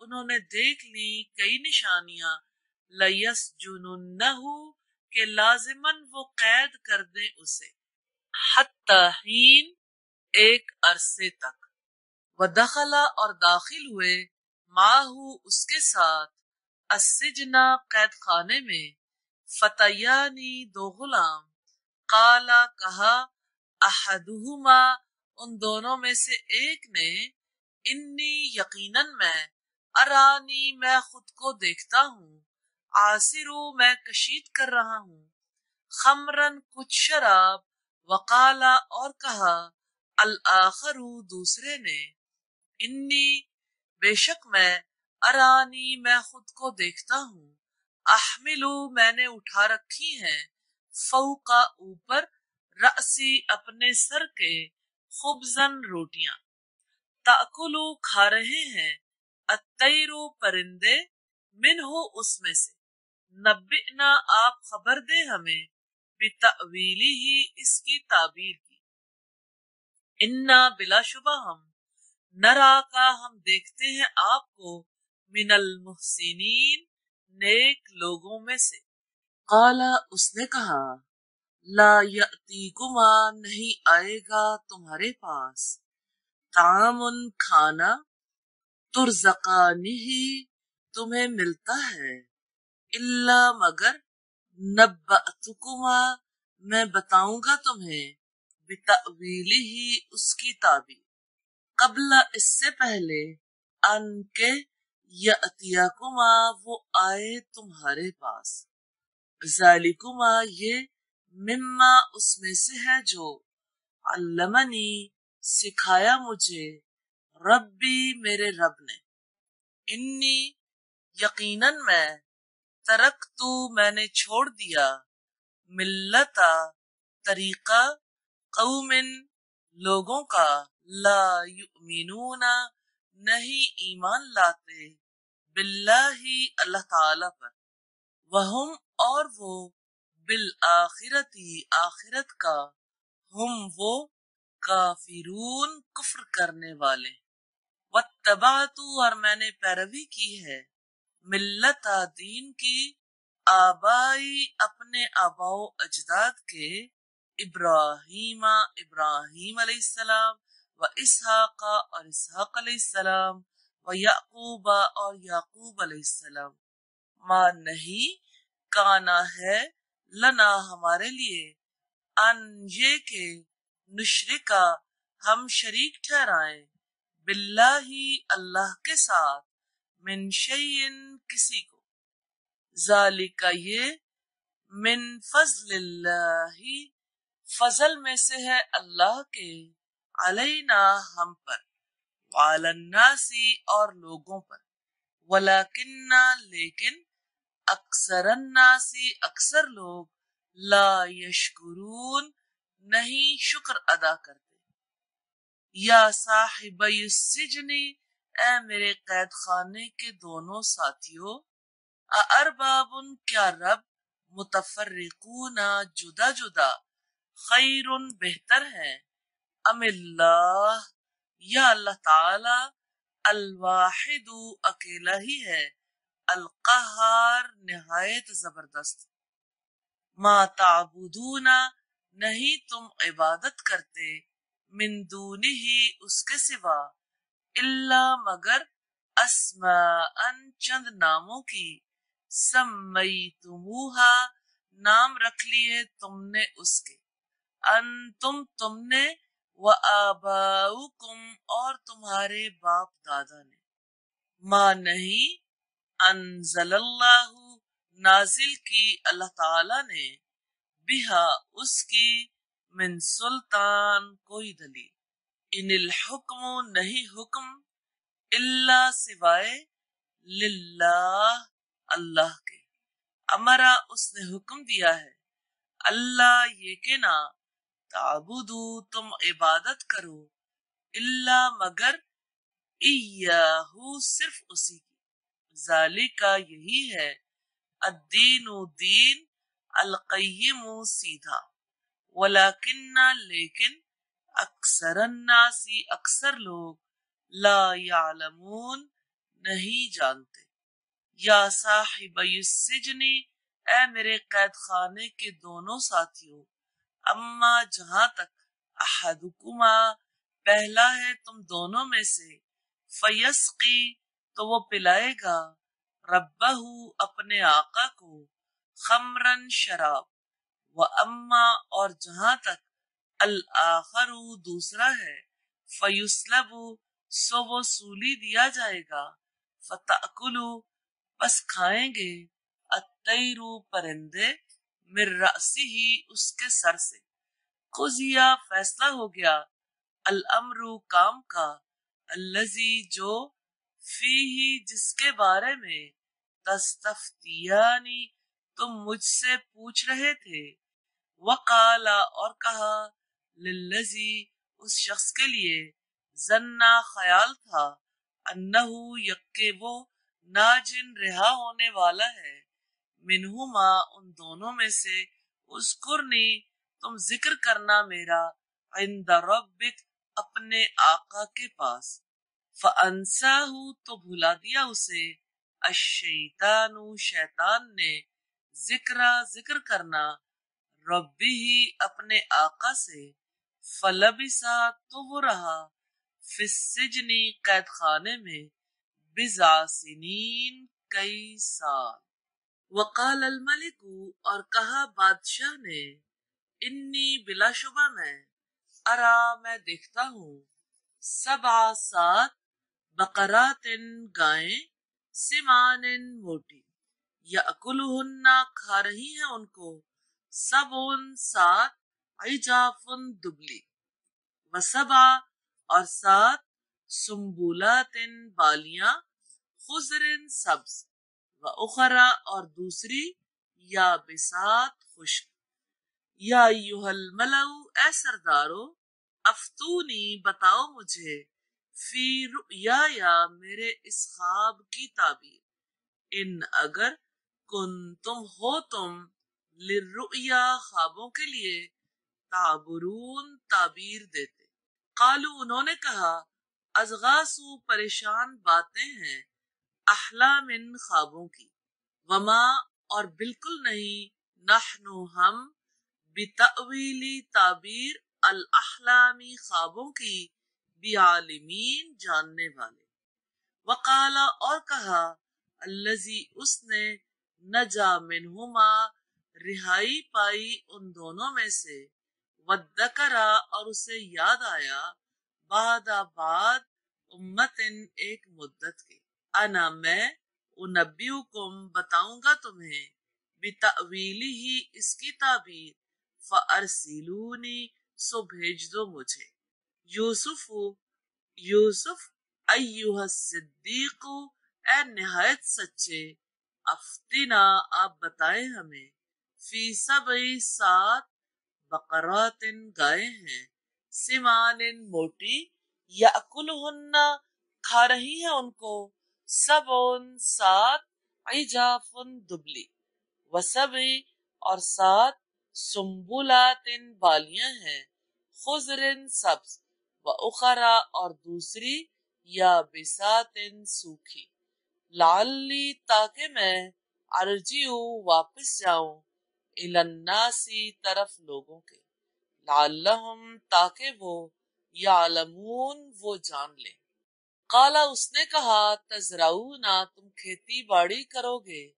انہوں نے دیکھ لی کئی نشانیاں، لیسجننہ کہ لازماً وہ قید کر دیں اسے، حتی حین ایک عرصے تک، ودخلا اور داخل ہوئے، معہو اس کے ساتھ، السجنہ قید خانے میں، فتیانی دو غلام، قالا کہا، احدہما ان دونوں میں سے ایک نے، انی یقیناً میں، ارانی میں خود کو دیکھتا ہوں، عاصرو میں کشید کر رہا ہوں، خمرن کچھ شراب، وقالا اور کہا، الآخر دوسرے نے، انی بے شک میں، ارانی میں خود کو دیکھتا ہوں، احملو میں نے اٹھا رکھی ہیں، فوقا اوپر، رأسی اپنے سر کے، خبزن روٹیاں، تأکلو کھا رہے ہیں، الطیرو پرندے، منہو اس میں سے، نبئنا آپ خبر دے ہمیں، بتأویلی ہی اس کی تعبیر کی، انا بلا شبہ ہم، نرا کا ہم دیکھتے ہیں آپ کو، من المحسنین نیک لوگوں میں سے۔ قالا اس نے کہا، لا یأتیکما نہیں آئے گا تمہارے پاس، طعام کھانا، ترزقانہ تمہیں ملتا ہے، الا مگر، نبأتکما میں بتاؤں گا تمہیں، بتأویلہ اس کی تعبیر، قبل اس سے پہلے، ان کے، یأتیکما وہ آئے تمہارے پاس، ذالکما یہ، مما اس میں سے ہے جو، علمنی سکھایا مجھے، ربی میرے رب نے، انی یقیناً میں، ترکتو میں نے چھوڑ دیا، ملتا طریقہ، قوم لوگوں کا، لا یؤمنون نہیں ایمان لاتے، باللہ اللہ تعالی پر، وہم اور وہ، بالآخرتی آخرت کا، ہم وہ، کافرون کفر کرنے والے، واتبعت اور میں نے پیروی کی ہے، ملت دین کی، آبائی اپنے آباء و اجداد کے، ابراہیم ابراہیم علیہ السلام، و اسحاق اور اسحاق علیہ السلام، و یعقوب اور یعقوب علیہ السلام، ما نہیں، کانا ہے، لنا ہمارے لیے، ان یہ کہ نشرکا ہم شریک ٹھہرائیں، باللہ اللہ کے ساتھ، من شیئن کسی کو، ذالک یہ، من فضل اللہ فضل میں سے ہے اللہ کے، علینا ہم پر، وعلی الناس اور لوگوں پر، ولکن لیکن، اکثر الناس اکثر لوگ، لا یشکرون نہیں شکر ادا کرتے۔ یا صاحبی السجن، اے میرے قید خانے کے دونوں ساتھیوں، ارباب کیا رب، متفرقون جدا جدا، خیر بہتر ہے، ام اللہ یا اللہ تعالی، الواحد اکیلا ہی ہے، القہار نہایت زبردست۔ ما تعبدون نہیں تم عبادت کرتے، من دونہ اس کے سوا، الا مگر اسماء چند ناموں کی، سمیتموہا نام رکھ لیے تم نے اس کے، تم نے، و آباؤکم اور تمہارے باپ دادا نے، ما نہیں، انزل اللہ نازل کی اللہ تعالی نے، بہا اس کی، من سلطان کوئی دلیل، ان الحکم نہیں حکم، الا سوائے، للہ اللہ کے، امرا اس نے حکم دیا ہے، اللہ یہ کہ نہ، تعبدو تم عبادت کرو، الا مگر، ایاہو صرف اسی کی، ذالکا یہی ہے، الدین دین، القیم سیدھا، ولیکن لیکن، اکثر الناس اکثر لوگ، لا یعلمون نہیں جانتے۔ یا صاحبی السجن، اے میرے قید خانے کے دونوں ساتھیوں، اما جہاں تک، احدکما پہلا ہے تم دونوں میں سے، فیسقی تو وہ پلائے گا، ربہ اپنے آقا کو، خمرن شراب، و اما اور جہاں تک، الآخر دوسرا ہے، فیسلب سو وہ سولی دیا جائے گا، فتأکلو بس کھائیں گے، الطیر پرندے، من رأسہ اس کے سر سے، قضیا فیصلہ ہو گیا، الامر کام کا، الذی جو، فیہ جس کے بارے میں، تستفتیانی تم مجھ سے پوچھ رہے تھے، وقالا اور کہا، للذی اس شخص کے لیے، ظنا خیال تھا، انہو یکے وہ، ناجن رہا ہونے والا ہے، منہما ان دونوں میں سے، اذکرنی تم ذکر کرنا میرا، عند ربک اپنے آقا کے پاس، فانساہ تو بھلا دیا اسے، الشیطان شیطان نے، ذکر کرنا، ربی ہی اپنے آقا سے، فلبسا تو وہ رہا، فی السجن قید خانے میں، بضع سنین کئی سال۔ وقال الملک اور کہا بادشاہ نے، انی بلا شبہ میں دیکھتا ہوں، سبع سات، بقرات گائیں، سمان موٹی، یأکلہن کھا رہی ہیں ان کو، سبع سات، عجاف دبلی، وسبع اور سات، سنبولات بالیاں، خضر سبز، واخرى اور دوسری، یابسات خشک۔ یا ایھا الملأ اے سردارو، افتونی بتاؤ مجھے، فی رؤیایا میرے اس خواب کی تعبیر، ان اگر کنتم ہو تم، للرؤیا خوابوں کے لیے، تعبرون تعبیر دیتے۔ قالو انہوں نے کہا، اضغاثو پریشان باتیں ہیں، احلام خوابوں کی، وما اور بالکل نہیں، نحن ہم، بتأویلی تعبیر الاحلامی خوابوں کی، بعالمین جاننے والے۔ وقالا اور کہا، الذی اس نے، نجا منہما رہائی پائی ان دونوں میں سے، وَالذَّكَرَ اور اسے یاد آیا، بعد امتن ایک مدت کے، انا میں، انبئکم بتاؤں گا تمہیں، بتأویلہ اس کی تعبیر، فارسلونی سو بھیج دو مجھے۔ یوسف ایہا الصدیق اے نہایت سچے، افتنا آپ بتائیں ہمیں، فی سبع 7 بقرات گائے ہیں، سمان موٹی، یأکلہن کھا رہی ہیں ان کو، 7 عجاف دبلی، وسبع اور 7 سنبلات بالیاں ہیں، خضر سبز، واخرى اور دوسری یابسات سوکھی، لعلی تاکہ میں ارجعو واپس جاؤں، الی الناس طرف لوگوں کے، لعلہم تاکہ وہ یعلمون وہ جان لیں۔ قالا اس نے کہا، تزرعون تم کھیتی باڑی کرو گے،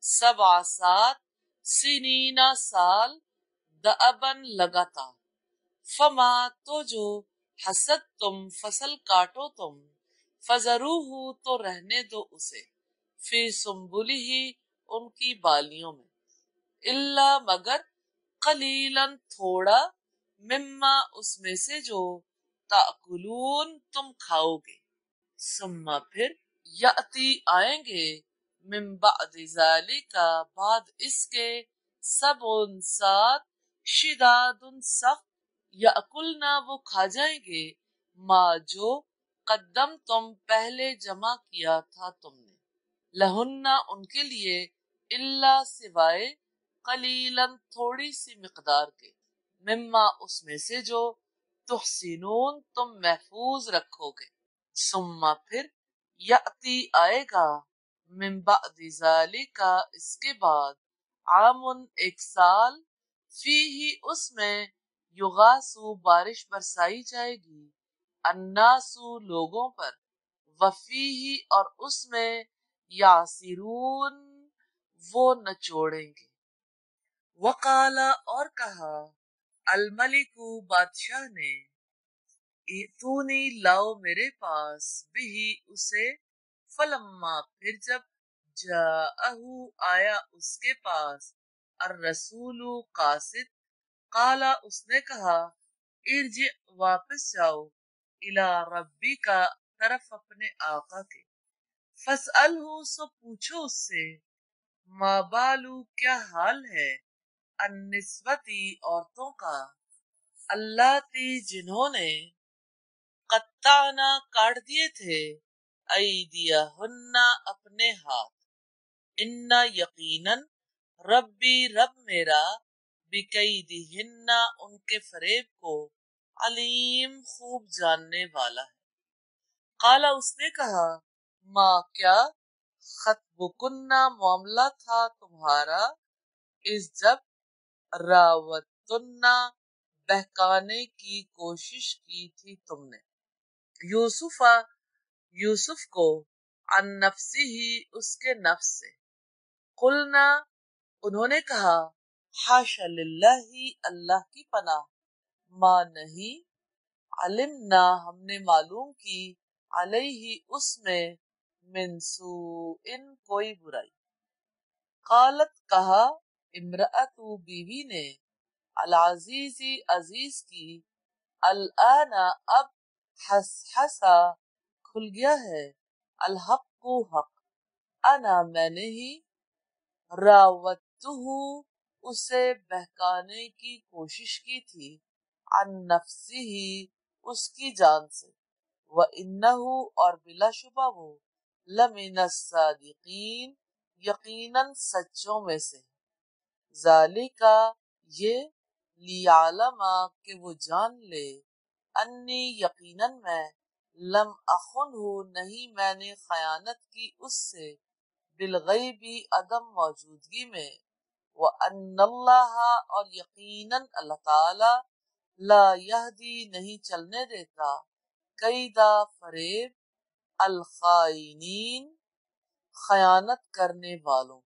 7 سنین سال، دأباً لگاتار، فما تو جو حسد تم فصل کاٹو تم، فذروہ تو رہنے دو اسے، فی سنبلہ ان کی بالیوں میں، الا مگر قلیلا تھوڑا، مما اس میں سے جو تأکلون تم کھاؤ گے، ثم پھر یأتی آئیں گے، من بعد ذالک بعد اس کے، 7 شداد سخت، یأکلنا وہ کھا جائیں گے، ما جو قدم تم پہلے جمع کیا تھا تم نے، لہن ان کے لیے، الا سوائے، قلیلا تھوڑی سی مقدار کے، مما اس میں سے جو تحسنون تم محفوظ رکھو گے، ثم پھر یأتی آئے گا، من بعد ذالک اس کے بعد، عام ایک سال، فیہ اس میں، یغاث بارش برسائی جائے گی، الناس لوگوں پر، وفیہ اور اس میں، یعصرون وہ نچوڑیں گے۔ وقال اور کہا، الملک بادشاہ نے، ائتونی لاؤ میرے پاس، بہی اسے، فلما پھر جب، جاءہ آیا اس کے پاس، الرسول قاصد، قالا اس نے کہا، ارجع واپس جاؤ، الی ربک طرف اپنے آقا کے، فاسألہ سو پوچھو اس سے، ما بالو کیا حال ہے، النسوتی عورتوں کا، اللاتی جنہوں نے، قطعنا کاٹ دیے تھے، ایدیہن اپنے ہاتھ، ان یقیناً، ربی رب میرا، بکیدہن ان کے فریب کو، علیم خوب جاننے والا ہے۔ قالا اس نے کہا، ما کیا، خطبکن معاملہ تھا تمہارا، اس جب، راوتن بہکانے کی کوشش کی تھی تم نے، یوسف کو، عن نفسہ اس کے نفس سے، قلنا انہوں نے کہا، حاشا للہ اللہ کی پناہ، ما نہیں، علمنا ہم نے معلوم کی، علیہ اس میں، من سوء کوئی برائی۔ قالت کہا، امرأۃ بیوی نے، العزیز عزیز کی، الآن اب، حسحسا کھل گیا ہے، الحق حق، انا میں نے ہی، راوتہ اسے بہکانے کی کوشش کی تھی، عن نفسہ اس کی جان سے، وَإِنَّهُ اور بلا شبہ وہ، لمن الصادقین یقیناً سچوں میں سے، ذالک یہ، لیعلم کہ وہ جان لے، انی یقیناً میں، لم اخنہ نہیں میں نے خیانت کی اس سے، بالغیب عدم موجودگی میں، وَأَنَّ اللَّهَ اور یقیناً اللہ تعالی، لا یہدی نہیں چلنے دیتا، کیدا فریب، الخائنین خیانت کرنے والوں